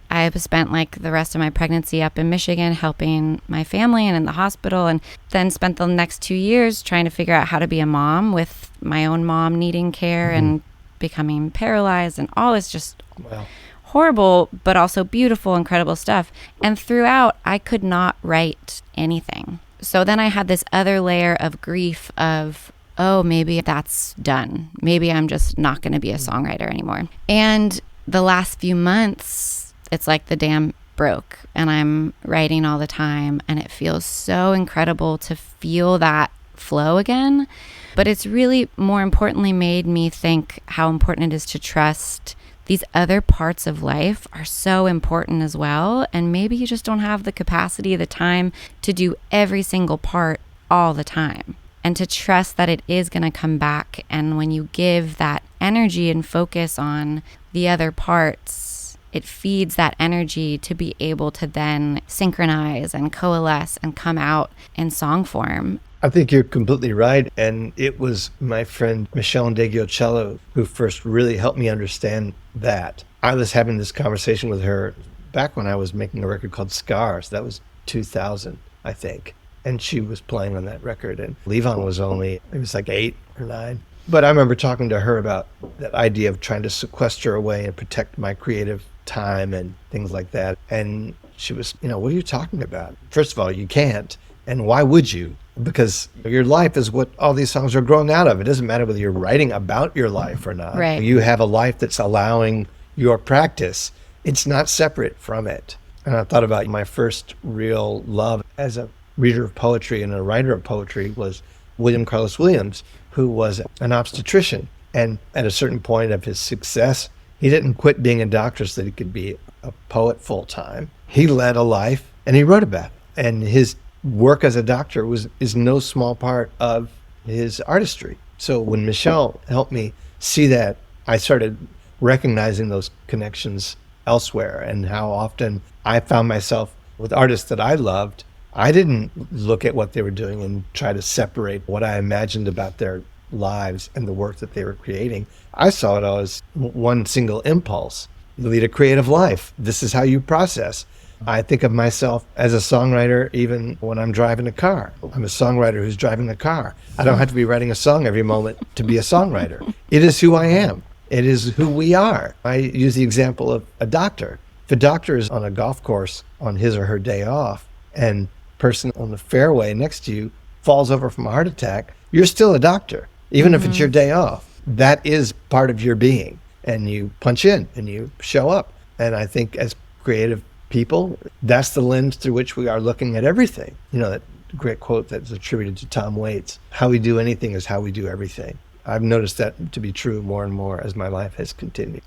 I spent like the rest of my pregnancy up in Michigan helping my family and in the hospital, and then spent the next 2 years trying to figure out how to be a mom with my own mom needing care and becoming paralyzed, and all is just horrible, but also beautiful, incredible stuff. And throughout, I could not write anything. So then I had this other layer of grief of, oh, maybe that's done. Maybe I'm just not going to be a songwriter anymore. And the last few months, it's like the dam broke and I'm writing all the time, and it feels so incredible to feel that flow again. But it's really more importantly made me think how important it is to trust these other parts of life are so important as well. And maybe you just don't have the capacity, the time to do every single part all the time. And to trust that it is going to come back. And when you give that energy and focus on the other parts, it feeds that energy to be able to then synchronize and coalesce and come out in song form. I think you're completely right. And it was my friend Michaela Anne who first really helped me understand that. I was having this conversation with her back when I was making a record called Scars. That was 2000, I think. And she was playing on that record. And Levon was only, it was like 8 or 9. But I remember talking to her about that idea of trying to sequester away and protect my creative time and things like that. And she was, what are you talking about? First of all, you can't. And why would you? Because your life is what all these songs are growing out of. It doesn't matter whether you're writing about your life or not. Right. You have a life that's allowing your practice. It's not separate from it. And I thought about my first real love as a reader of poetry and a writer of poetry was William Carlos Williams, who was an obstetrician. And at a certain point of his success, he didn't quit being a doctor so that he could be a poet full time. He led a life and he wrote about it. And his work as a doctor is no small part of his artistry. So when Michelle helped me see that, I started recognizing those connections elsewhere, and how often I found myself with artists that I loved. I didn't look at what they were doing and try to separate what I imagined about their lives and the work that they were creating. I saw it all as one single impulse. You lead a creative life. This is how you process. I think of myself as a songwriter even when I'm driving a car. I'm a songwriter who's driving a car. I don't have to be writing a song every moment to be a songwriter. It is who I am. It is who we are. I use the example of a doctor. If a doctor is on a golf course on his or her day off, and a person on the fairway next to you falls over from a heart attack, you're still a doctor, even if it's your day off. That is part of your being. And you punch in and you show up. And I think as creative people, that's the lens through which we are looking at everything. That great quote that's attributed to Tom Waits, how we do anything is how we do everything. I've noticed that to be true more and more as my life has continued.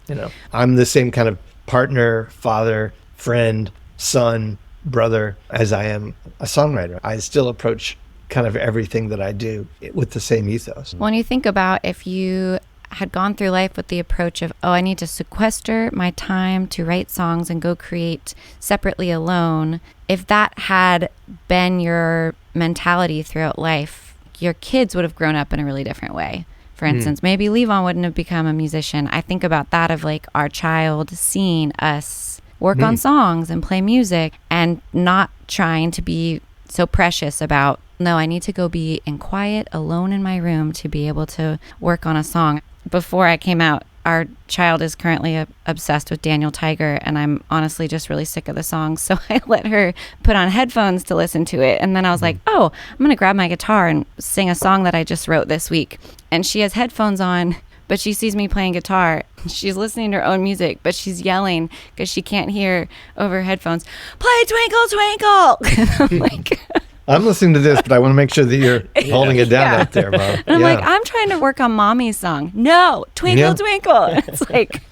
I'm the same kind of partner, father, friend, son, brother as I am a songwriter. I still approach kind of everything that I do with the same ethos. When you think about if you had gone through life with the approach of, I need to sequester my time to write songs and go create separately alone, if that had been your mentality throughout life, your kids would have grown up in a really different way. For instance, maybe Levon wouldn't have become a musician. I think about that of like our child seeing us work on songs and play music and not trying to be so precious about, no, I need to go be in quiet, alone in my room to be able to work on a song. Before I came out, our child is currently obsessed with Daniel Tiger, and I'm honestly just really sick of the song. So I let her put on headphones to listen to it. And then I was like, I'm going to grab my guitar and sing a song that I just wrote this week. And she has headphones on, but she sees me playing guitar. She's listening to her own music, but she's yelling because she can't hear over headphones, "Play Twinkle Twinkle." I'm like, I'm listening to this, but I want to make sure that you're holding it down out there, Mom. I'm like, I'm trying to work on Mommy's song. No, Twinkle Twinkle. It's like,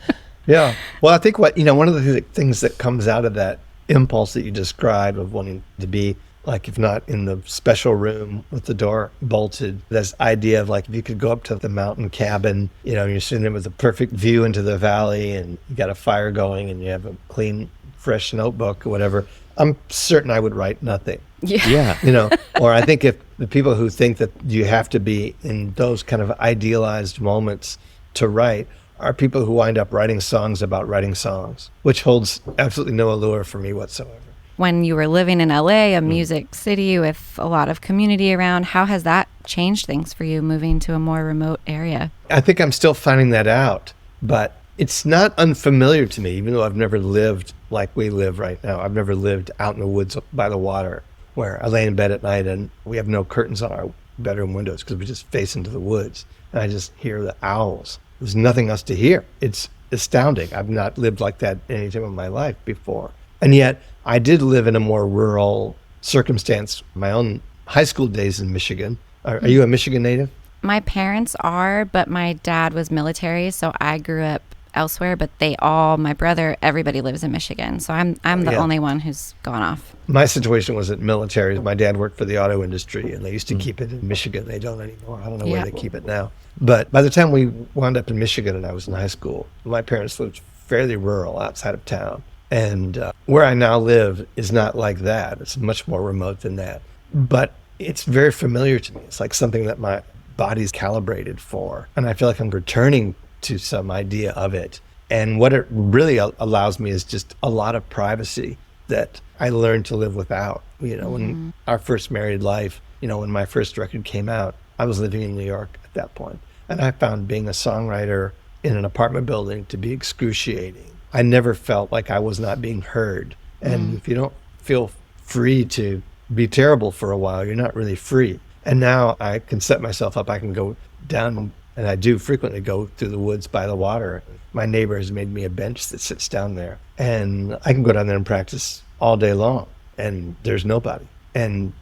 yeah. Well, I think one of the things that comes out of that impulse that you describe of wanting to be, like, if not in the special room with the door bolted, this idea of like, if you could go up to the mountain cabin, you're sitting there with a perfect view into the valley and you got a fire going and you have a clean, fresh notebook or whatever, I'm certain I would write nothing. Yeah. Or I think if the people who think that you have to be in those kind of idealized moments to write are people who wind up writing songs about writing songs, which holds absolutely no allure for me whatsoever. When you were living in LA, a music city with a lot of community around, how has that changed things for you moving to a more remote area? I think I'm still finding that out, but it's not unfamiliar to me, even though I've never lived like we live right now. I've never lived out in the woods by the water where I lay in bed at night and we have no curtains on our bedroom windows because we just face into the woods. And I just hear the owls. There's nothing else to hear. It's astounding. I've not lived like that any time in my life before. And yet I did live in a more rural circumstance. My own high school days in Michigan. Are you a Michigan native? My parents are, but my dad was military, so I grew up elsewhere, but my brother, everybody lives in Michigan. So I'm the only one who's gone off. My situation was at military. My dad worked for the auto industry, and they used to keep it in Michigan. They don't anymore. I don't know where they keep it now. But by the time we wound up in Michigan and I was in high school, my parents lived fairly rural outside of town. And where I now live is not like that. It's much more remote than that. But it's very familiar to me. It's like something that my body's calibrated for. And I feel like I'm returning to some idea of it. And what it really allows me is just a lot of privacy that I learned to live without. When our first married life, when my first record came out, I was living in New York at that point. And I found being a songwriter in an apartment building to be excruciating. I never felt like I was not being heard. And if you don't feel free to be terrible for a while, you're not really free. And now I can set myself up. I can go down, and I do frequently go through the woods by the water. My neighbor has made me a bench that sits down there. And I can go down there and practice all day long, and there's nobody. And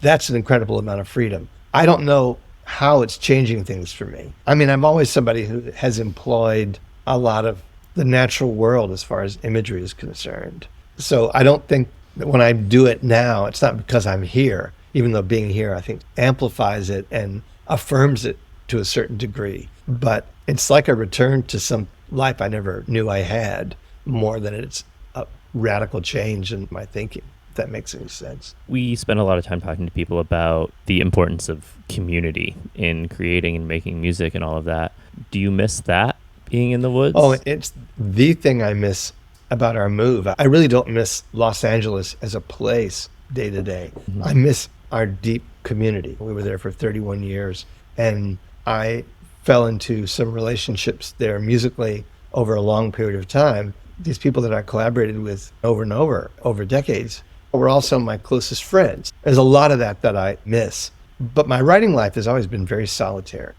that's an incredible amount of freedom. I don't know how it's changing things for me. I mean, I'm always somebody who has employed a lot of the natural world as far as imagery is concerned. So I don't think that when I do it now, it's not because I'm here, even though being here, I think, amplifies it and affirms it to a certain degree. But it's like a return to some life I never knew I had, more than it's a radical change in my thinking, if that makes any sense. We spend a lot of time talking to people about the importance of community in creating and making music and all of that. Do you miss that, being in the woods? Oh, it's the thing I miss about our move. I really don't miss Los Angeles as a place day to day. I miss our deep community. We were there for 31 years, and I fell into some relationships there musically over a long period of time. These people that I collaborated with over and over decades, were also my closest friends. There's a lot of that I miss. But my writing life has always been very solitary.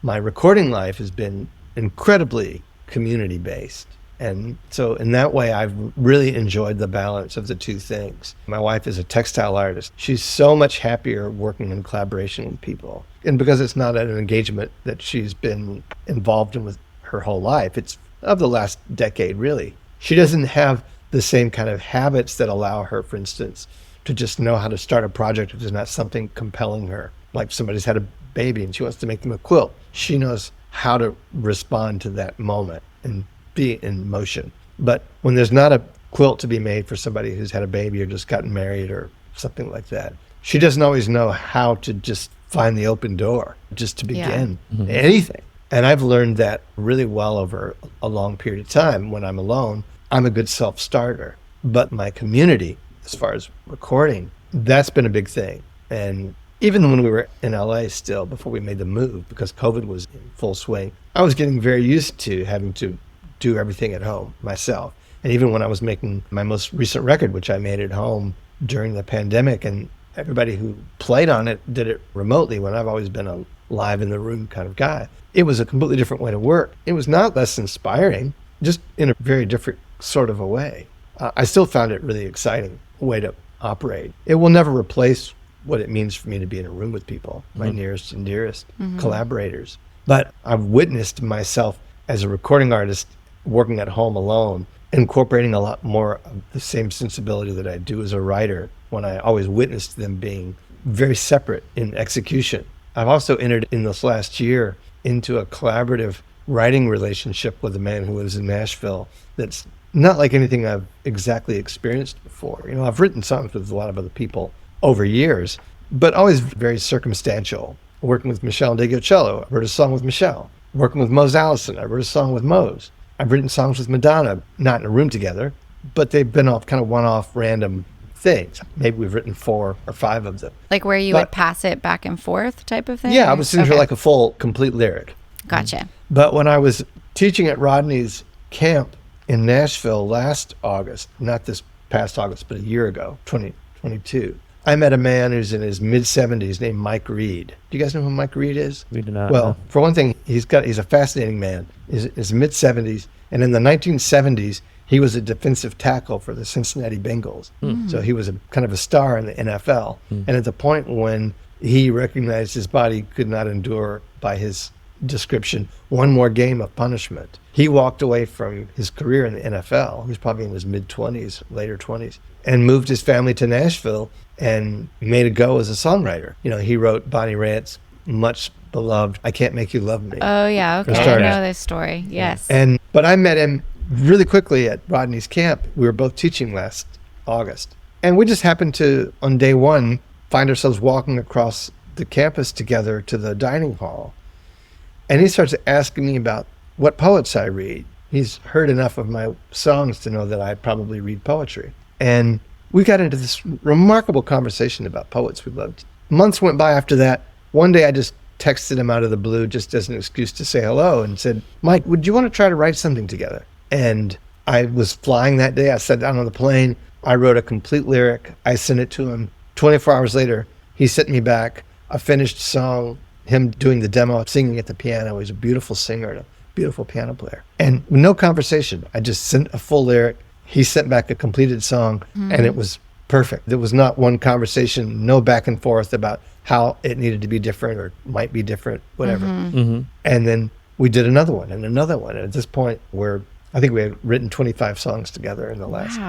My recording life has been incredibly community-based. And so in that way, I've really enjoyed the balance of the two things. My wife is a textile artist. She's so much happier working in collaboration with people. And because it's not an engagement that she's been involved in with her whole life, it's of the last decade, really. She doesn't have the same kind of habits that allow her, for instance, to just know how to start a project if there's not something compelling her. Like somebody's had a baby and she wants to make them a quilt. She knows how to respond to that moment and be in motion. But when there's not a quilt to be made for somebody who's had a baby or just gotten married or something like that, she doesn't always know how to just find the open door, just to begin anything. And I've learned that really well over a long period of time. When I'm alone, I'm a good self-starter. But my community, as far as recording, that's been a big thing. And even when we were in LA still, before we made the move, because COVID was in full swing, I was getting very used to having to do everything at home myself. And even when I was making my most recent record, which I made at home during the pandemic, and everybody who played on it did it remotely, when I've always been a live in the room kind of guy, it was a completely different way to work. It was not less inspiring, just in a very different sort of a way. I still found it really exciting way to operate. It will never replace what it means for me to be in a room with people, my nearest and dearest collaborators. But I've witnessed myself as a recording artist working at home alone, incorporating a lot more of the same sensibility that I do as a writer, when I always witnessed them being very separate in execution. I've also entered in this last year into a collaborative writing relationship with a man who lives in Nashville that's not like anything I've exactly experienced before. You know, I've written songs with a lot of other people over years, but always very circumstantial. Working with Michelle Cello, I wrote a song with Michelle. Working with Mose Allison, I wrote a song with Mose. I've written songs with Madonna, not in a room together, but they've been all kind of one-off random things. Maybe we've written 4 or 5 of them. Like where you would pass it back and forth type of thing? Yeah, I would send her like a full, complete lyric. Gotcha. But when I was teaching at Rodney's camp in Nashville last August, not this past August, but a year ago, 2022, I met a man who's in his mid-70s named Mike Reed. Do you guys know who Mike Reed is? We do not. Well, know. For one thing, he's a fascinating man. He's in his mid-70s, and in the 1970s, He was a defensive tackle for the Cincinnati Bengals. So he was kind of a star in the NFL. And at the point when he recognized his body could not endure, by his description, one more game of punishment, he walked away from his career in the NFL. He was probably in his mid-20s, later 20s, and moved his family to Nashville and made a go as a songwriter. You know, he wrote Bonnie Raitt's much beloved I Can't Make You Love Me. Oh, yeah. Okay. I know this story. Yes. But I met him really quickly at Rodney's camp. We were both teaching last August. And we just happened to, on day one, find ourselves walking across the campus together to the dining hall. And he starts asking me about what poets I read. He's heard enough of my songs to know that I probably read poetry. And we got into this remarkable conversation about poets we loved. Months went by after that. One day I just texted him out of the blue just as an excuse to say hello and said, Mike, would you want to try to write something together? And I was flying that day. I sat down on the plane. I wrote a complete lyric. I sent it to him. 24 hours later, he sent me back a finished song, him doing the demo, singing at the piano. He's a beautiful singer and a beautiful piano player. And no conversation. I just sent a full lyric. He sent back a completed song, and it was perfect. There was not one conversation, no back and forth about how it needed to be different or might be different, whatever. And then we did another one and another one. And at this point, I think we had written 25 songs together in the last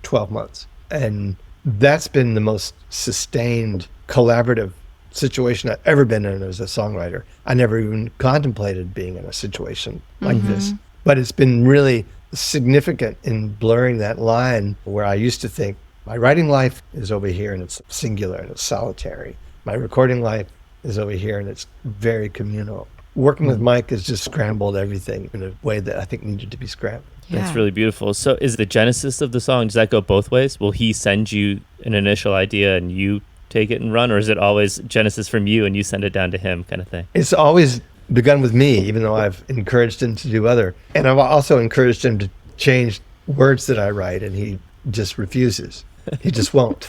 12 months. And that's been the most sustained collaborative situation I've ever been in as a songwriter. I never even contemplated being in a situation like this. But it's been really significant in blurring that line where I used to think my writing life is over here and it's singular and it's solitary. My recording life is over here and it's very communal. Working with Mike has just scrambled everything in a way that I think needed to be scrambled. Yeah. That's really beautiful. So is the genesis of the song, does that go both ways? Will he send you an initial idea and you take it and run, or is it always genesis from you and you send it down to him kind of thing? It's always begun with me, even though I've encouraged him to do other. And I've also encouraged him to change words that I write, and he just refuses. He just won't.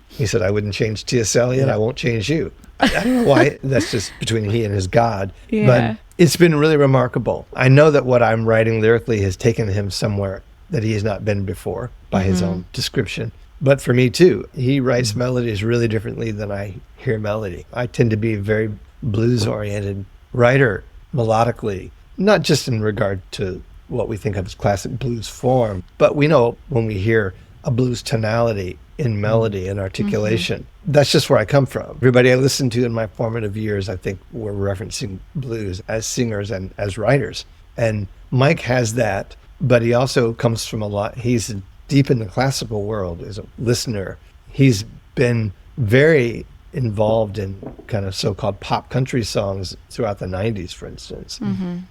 He said, I wouldn't change T.S. Eliot, I won't change you. I don't know why. That's just between he and his God. But it's been really remarkable. I know that what I'm writing lyrically has taken him somewhere that he has not been before by his own description. But for me too, he writes melodies really differently than I hear melody. I tend to be a very blues-oriented writer melodically, not just in regard to what we think of as classic blues form, but we know when we hear a blues tonality in melody and articulation. That's just where I come from. Everybody I listened to in my formative years, I think, were referencing blues as singers and as writers. And Mike has that, but he also comes from he's deep in the classical world as a listener. He's been very involved in kind of so-called pop country songs throughout the 90s, for instance.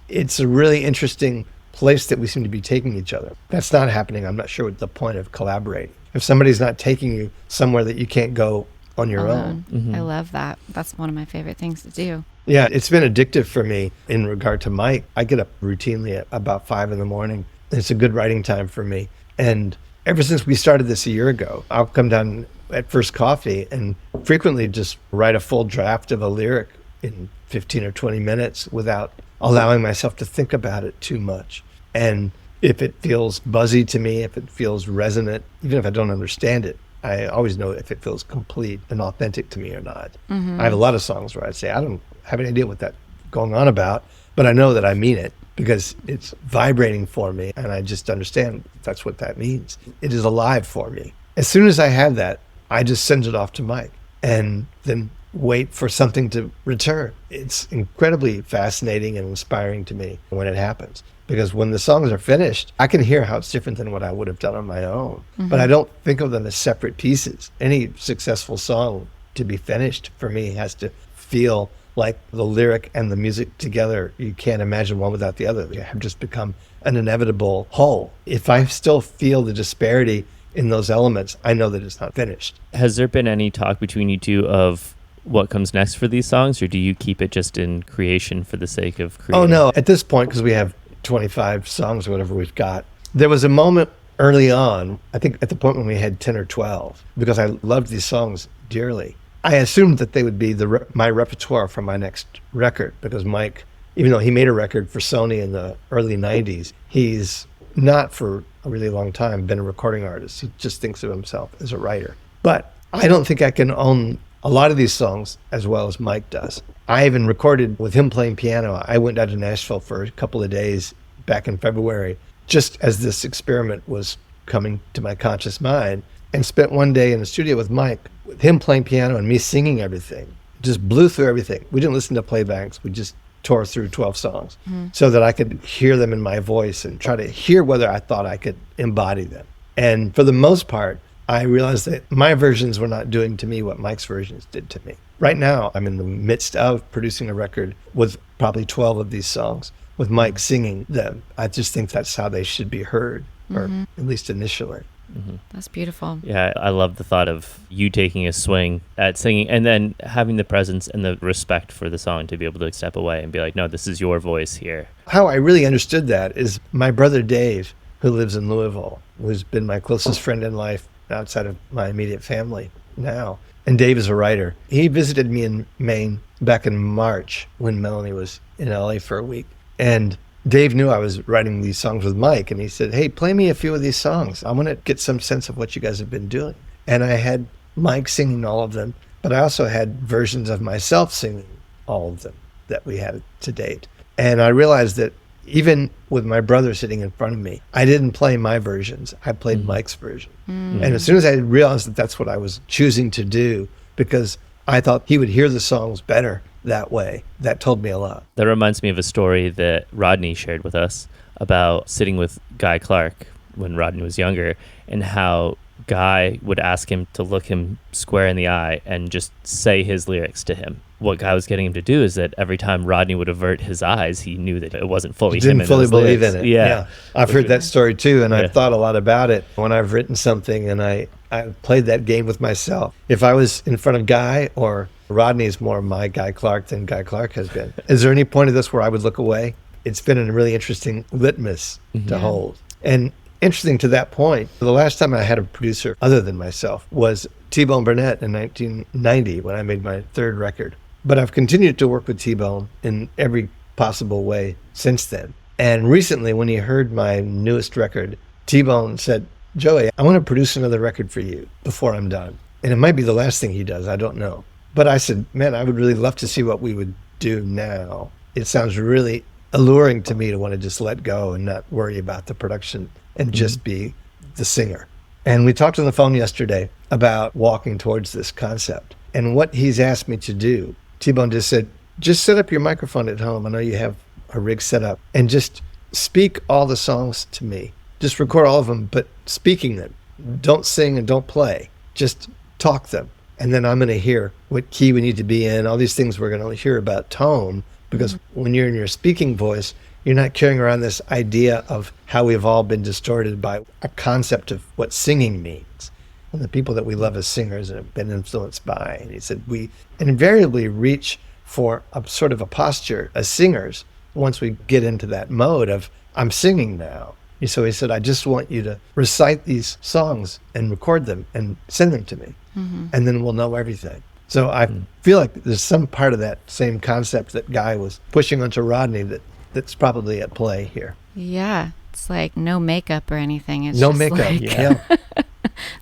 It's a really interesting place that we seem to be taking each other. That's not happening. I'm not sure what the point of collaborating. If somebody's not taking you somewhere that you can't go on your own. I love that. That's one of my favorite things to do. Yeah, it's been addictive for me in regard to Mike. I get up routinely at about 5 a.m. It's a good writing time for me. And ever since we started this a year ago, I'll come down at first coffee and frequently just write a full draft of a lyric in 15 or 20 minutes without allowing myself to think about it too much. And if it feels buzzy to me, if it feels resonant, even if I don't understand it, I always know if it feels complete and authentic to me or not. I have a lot of songs where I'd say, I don't have any idea what that's going on about, but I know that I mean it because it's vibrating for me and I just understand that's what that means. It is alive for me. As soon as I have that, I just send it off to Mike and then wait for something to return. It's incredibly fascinating and inspiring to me when it happens. Because when the songs are finished, I can hear how it's different than what I would have done on my own. But I don't think of them as separate pieces. Any successful song to be finished for me has to feel like the lyric and the music together. You can't imagine one without the other. They have just become an inevitable whole. If I still feel the disparity in those elements, I know that it's not finished. Has there been any talk between you two of what comes next for these songs, or do you keep it just in creation for the sake of creating? Oh, no. At this point, because we have 25 songs or whatever we've got, there was a moment early on, I think at the point when we had 10 or 12, because I loved these songs dearly. I assumed that they would be my repertoire for my next record, because Mike, even though he made a record for Sony in the early 90s, he's not for a really long time been a recording artist. He just thinks of himself as a writer. But I don't think I can own a lot of these songs as well as Mike does. I even recorded with him playing piano. I went down to Nashville for a couple of days back in February, just as this experiment was coming to my conscious mind, and spent one day in the studio with Mike, with him playing piano and me singing everything. Just blew through everything. We didn't listen to playbacks. We just tore through 12 songs so that I could hear them in my voice and try to hear whether I thought I could embody them. And for the most part, I realized that my versions were not doing to me what Mike's versions did to me. Right now, I'm in the midst of producing a record with probably 12 of these songs, with Mike singing them. I just think that's how they should be heard, or at least initially. That's beautiful. Yeah, I love the thought of you taking a swing at singing and then having the presence and the respect for the song to be able to step away and be like, no, this is your voice here. How I really understood that is my brother Dave, who lives in Louisville, who's been my closest friend in life outside of my immediate family now. And Dave is a writer. He visited me in Maine back in March when Melanie was in LA for a week. And Dave knew I was writing these songs with Mike, and he said, hey, play me a few of these songs. I want to get some sense of what you guys have been doing. And I had Mike singing all of them, but I also had versions of myself singing all of them that we had to date. And I realized that even with my brother sitting in front of me, I didn't play my versions. I played Mike's version. And as soon as I realized that that's what I was choosing to do, because I thought he would hear the songs better that way, that told me a lot. That reminds me of a story that Rodney shared with us about sitting with Guy Clark when Rodney was younger, and how Guy would ask him to look him square in the eye and just say his lyrics to him. What Guy was getting him to do is that every time Rodney would avert his eyes, he knew that it wasn't fully him. Didn't fully believe in it. Yeah. I've heard that story too, and I've thought a lot about it when I've written something and I played that game with myself. If I was in front of Guy, or Rodney is more my Guy Clark than Guy Clark has been. Is there any point of this where I would look away? It's been a really interesting litmus to hold. And interesting to that point, the last time I had a producer other than myself was T-Bone Burnett in 1990 when I made my third record. But I've continued to work with T-Bone in every possible way since then. And recently, when he heard my newest record, T-Bone said, Joey, I want to produce another record for you before I'm done. And it might be the last thing he does, I don't know. But I said, man, I would really love to see what we would do now. It sounds really alluring to me to want to just let go and not worry about the production and just be the singer. And we talked on the phone yesterday about walking towards this concept. And what he's asked me to do, T-Bone just said, just set up your microphone at home. I know you have a rig set up, and just speak all the songs to me. Just record all of them, but speaking them. Don't sing and don't play. Just talk them. And then I'm going to hear what key we need to be in, all these things we're going to hear about tone, because when you're in your speaking voice, you're not carrying around this idea of how we've all been distorted by a concept of what singing means. And the people that we love as singers and have been influenced by. And he said, we invariably reach for a sort of a posture as singers once we get into that mode of, I'm singing now. So he said, I just want you to recite these songs and record them and send them to me. And then we'll know everything. So I feel like there's some part of that same concept that Guy was pushing onto Rodney that's probably at play here. Yeah. It's like no makeup or anything. It's no just makeup. Like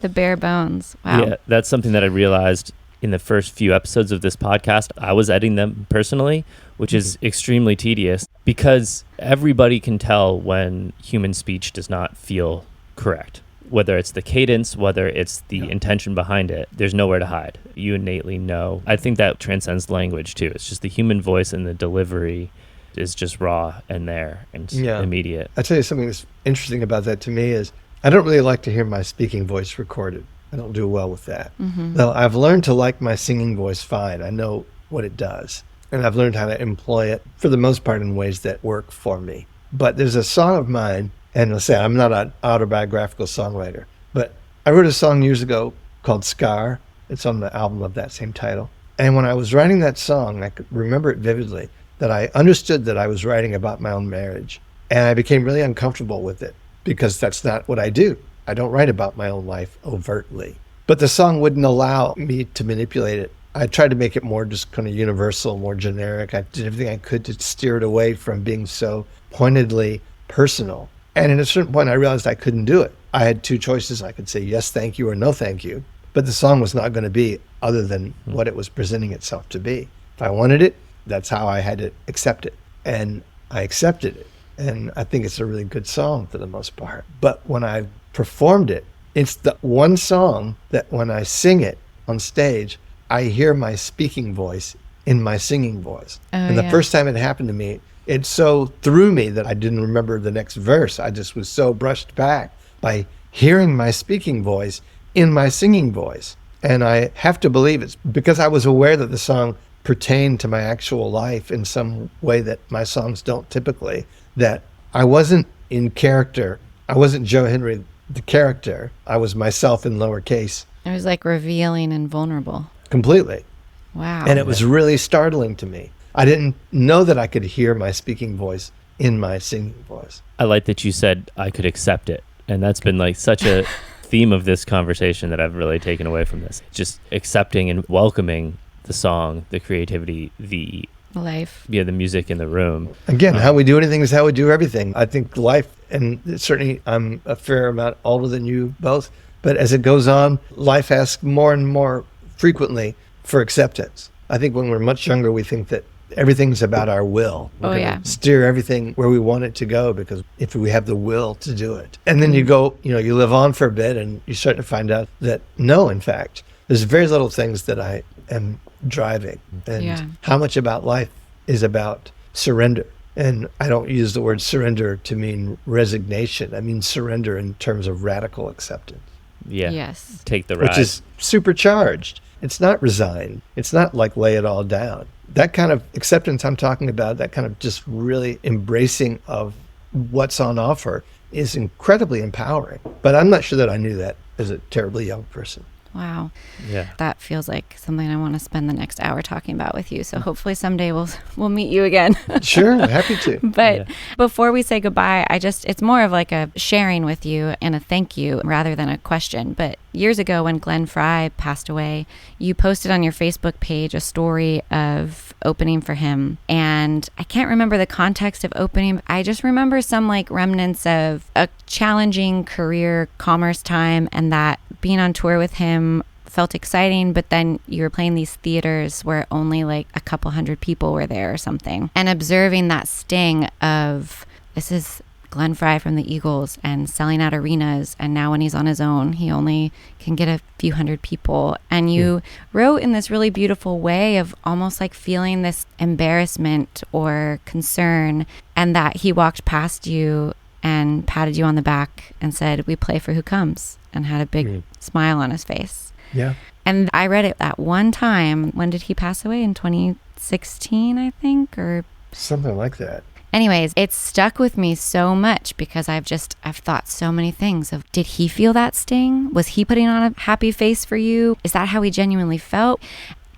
the bare bones. Wow. Yeah, that's something that I realized in the first few episodes of this podcast. I was editing them personally, which is extremely tedious because everybody can tell when human speech does not feel correct. Whether it's the cadence, whether it's the intention behind it, there's nowhere to hide. You innately know. I think that transcends language too. It's just the human voice and the delivery is just raw and there and immediate. I'll tell you something that's interesting about that to me is I don't really like to hear my speaking voice recorded. I don't do well with that. Though I've learned to like my singing voice fine. I know what it does. And I've learned how to employ it for the most part in ways that work for me. But there's a song of mine, and I'll say I'm not an autobiographical songwriter, but I wrote a song years ago called Scar. It's on the album of that same title. And when I was writing that song, I could remember it vividly, that I understood that I was writing about my own marriage. And I became really uncomfortable with it because that's not what I do. I don't write about my own life overtly. But the song wouldn't allow me to manipulate it. I tried to make it more just kind of universal, more generic. I did everything I could to steer it away from being so pointedly personal. And at a certain point, I realized I couldn't do it. I had two choices. I could say yes, thank you, or no, thank you. But the song was not going to be other than what it was presenting itself to be. If I wanted it, that's how I had to accept it. And I accepted it. And I think it's a really good song for the most part. But when I performed it, it's the one song that when I sing it on stage, I hear my speaking voice in my singing voice. And the first time it happened to me, it so threw me that I didn't remember the next verse. I just was so brushed back by hearing my speaking voice in my singing voice. And I have to believe it's because I was aware that the song pertained to my actual life in some way that my songs don't typically, that I wasn't in character. I wasn't Joe Henry, the character. I was myself in lowercase. It was like revealing and vulnerable. Completely. Wow. And it was really startling to me. I didn't know that I could hear my speaking voice in my singing voice. I like that you said I could accept it. And that's been like such a theme of this conversation that I've really taken away from this. Just accepting and welcoming the song, the creativity, the life. Yeah, the music in the room. Again, how we do anything is how we do everything. I think life, and certainly I'm a fair amount older than you both, but as it goes on, life asks more and more frequently for acceptance. I think when we're much younger, we think that everything's about our will. We're gonna steer everything where we want it to go because if we have the will to do it. And then you go, you live on for a bit and you start to find out that no, in fact, there's very little things that I am driving. And how much about life is about surrender. And I don't use the word surrender to mean resignation. I mean surrender in terms of radical acceptance. Yeah. Yes. Take the ride. Which is supercharged. It's not resigned. It's not like lay it all down. That kind of acceptance I'm talking about, that kind of just really embracing of what's on offer is incredibly empowering. But I'm not sure that I knew that as a terribly young person. Wow. Yeah. That feels like something I want to spend the next hour talking about with you. So hopefully someday we'll meet you again. Sure, happy to. But before we say goodbye, it's more of like a sharing with you and a thank you rather than a question. But years ago when Glenn Frey passed away, you posted on your Facebook page a story of opening for him. And I can't remember the context of opening. I just remember some like remnants of a challenging career commerce time and that being on tour with him felt exciting, but then you were playing these theaters where only like a couple hundred people were there or something. And observing that sting of this is Glenn Frey from the Eagles and selling out arenas, and now when he's on his own, he only can get a few hundred people. And you wrote in this really beautiful way of almost like feeling this embarrassment or concern, and that he walked past you and patted you on the back and said, "We play for who comes," and had a big smile on his face. Yeah. And I read it that one time. When did he pass away? In 2016, I think, or something like that. Anyways, it's stuck with me so much because I've thought so many things of, did he feel that sting? Was he putting on a happy face for you? Is that how he genuinely felt?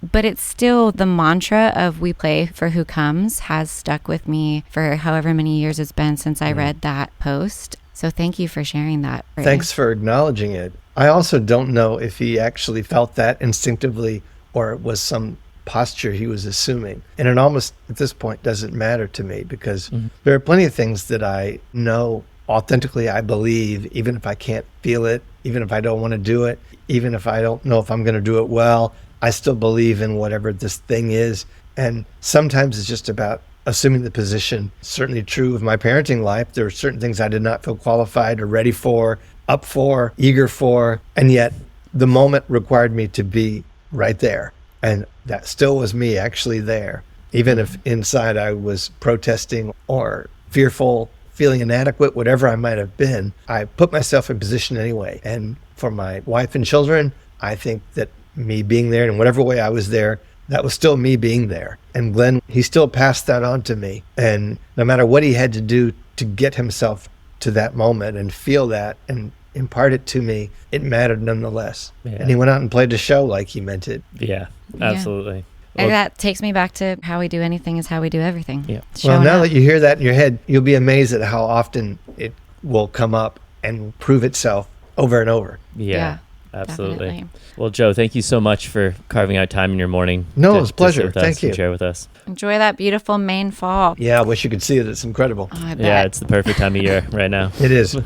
But it's still the mantra of we play for who comes has stuck with me for however many years it's been since I read that post. So thank you for sharing that. Ray. Thanks for acknowledging it. I also don't know if he actually felt that instinctively or it was some posture he was assuming. And it almost, at this point, doesn't matter to me because there are plenty of things that I know authentically I believe, even if I can't feel it, even if I don't want to do it, even if I don't know if I'm going to do it well, I still believe in whatever this thing is. And sometimes it's just about assuming the position. Certainly true of my parenting life. There were certain things I did not feel qualified or ready for, up for, eager for, and yet the moment required me to be right there. And that still was me actually there. Even if inside I was protesting or fearful, feeling inadequate, whatever I might have been, I put myself in position anyway. And for my wife and children, I think that me being there in whatever way I was there, that was still me being there. And Glenn, he still passed that on to me. And no matter what he had to do to get himself to that moment and feel that and impart it to me, it mattered nonetheless. Yeah. And he went out and played the show like he meant it. Yeah, absolutely. And that takes me back to how we do anything is how we do everything. Yeah. Well, now that you hear that in your head, you'll be amazed at how often it will come up and prove itself over and over. Yeah. Absolutely. Definitely. Well, Joe, thank you so much for carving out time in your morning. No, it was a pleasure. To sit with us Thank you. and share with us. Enjoy that beautiful Maine fall. Yeah, I wish you could see it. It's incredible. Oh, I bet. Yeah, it's the perfect time of year right now. It is. All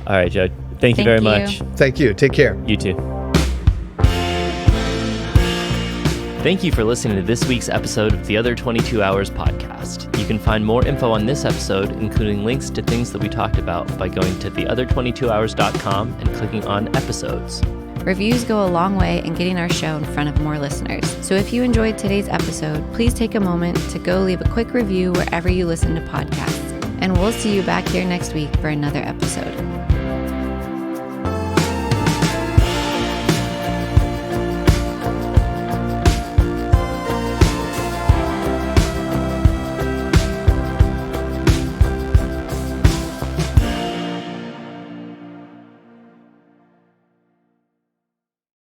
right, Joe. Thank you very much. Thank you. Take care. You too. Thank you for listening to this week's episode of the Other 22 Hours podcast. You can find more info on this episode, including links to things that we talked about, by going to theother22hours.com and clicking on episodes. Reviews go a long way in getting our show in front of more listeners. So if you enjoyed today's episode, please take a moment to go leave a quick review wherever you listen to podcasts. And we'll see you back here next week for another episode.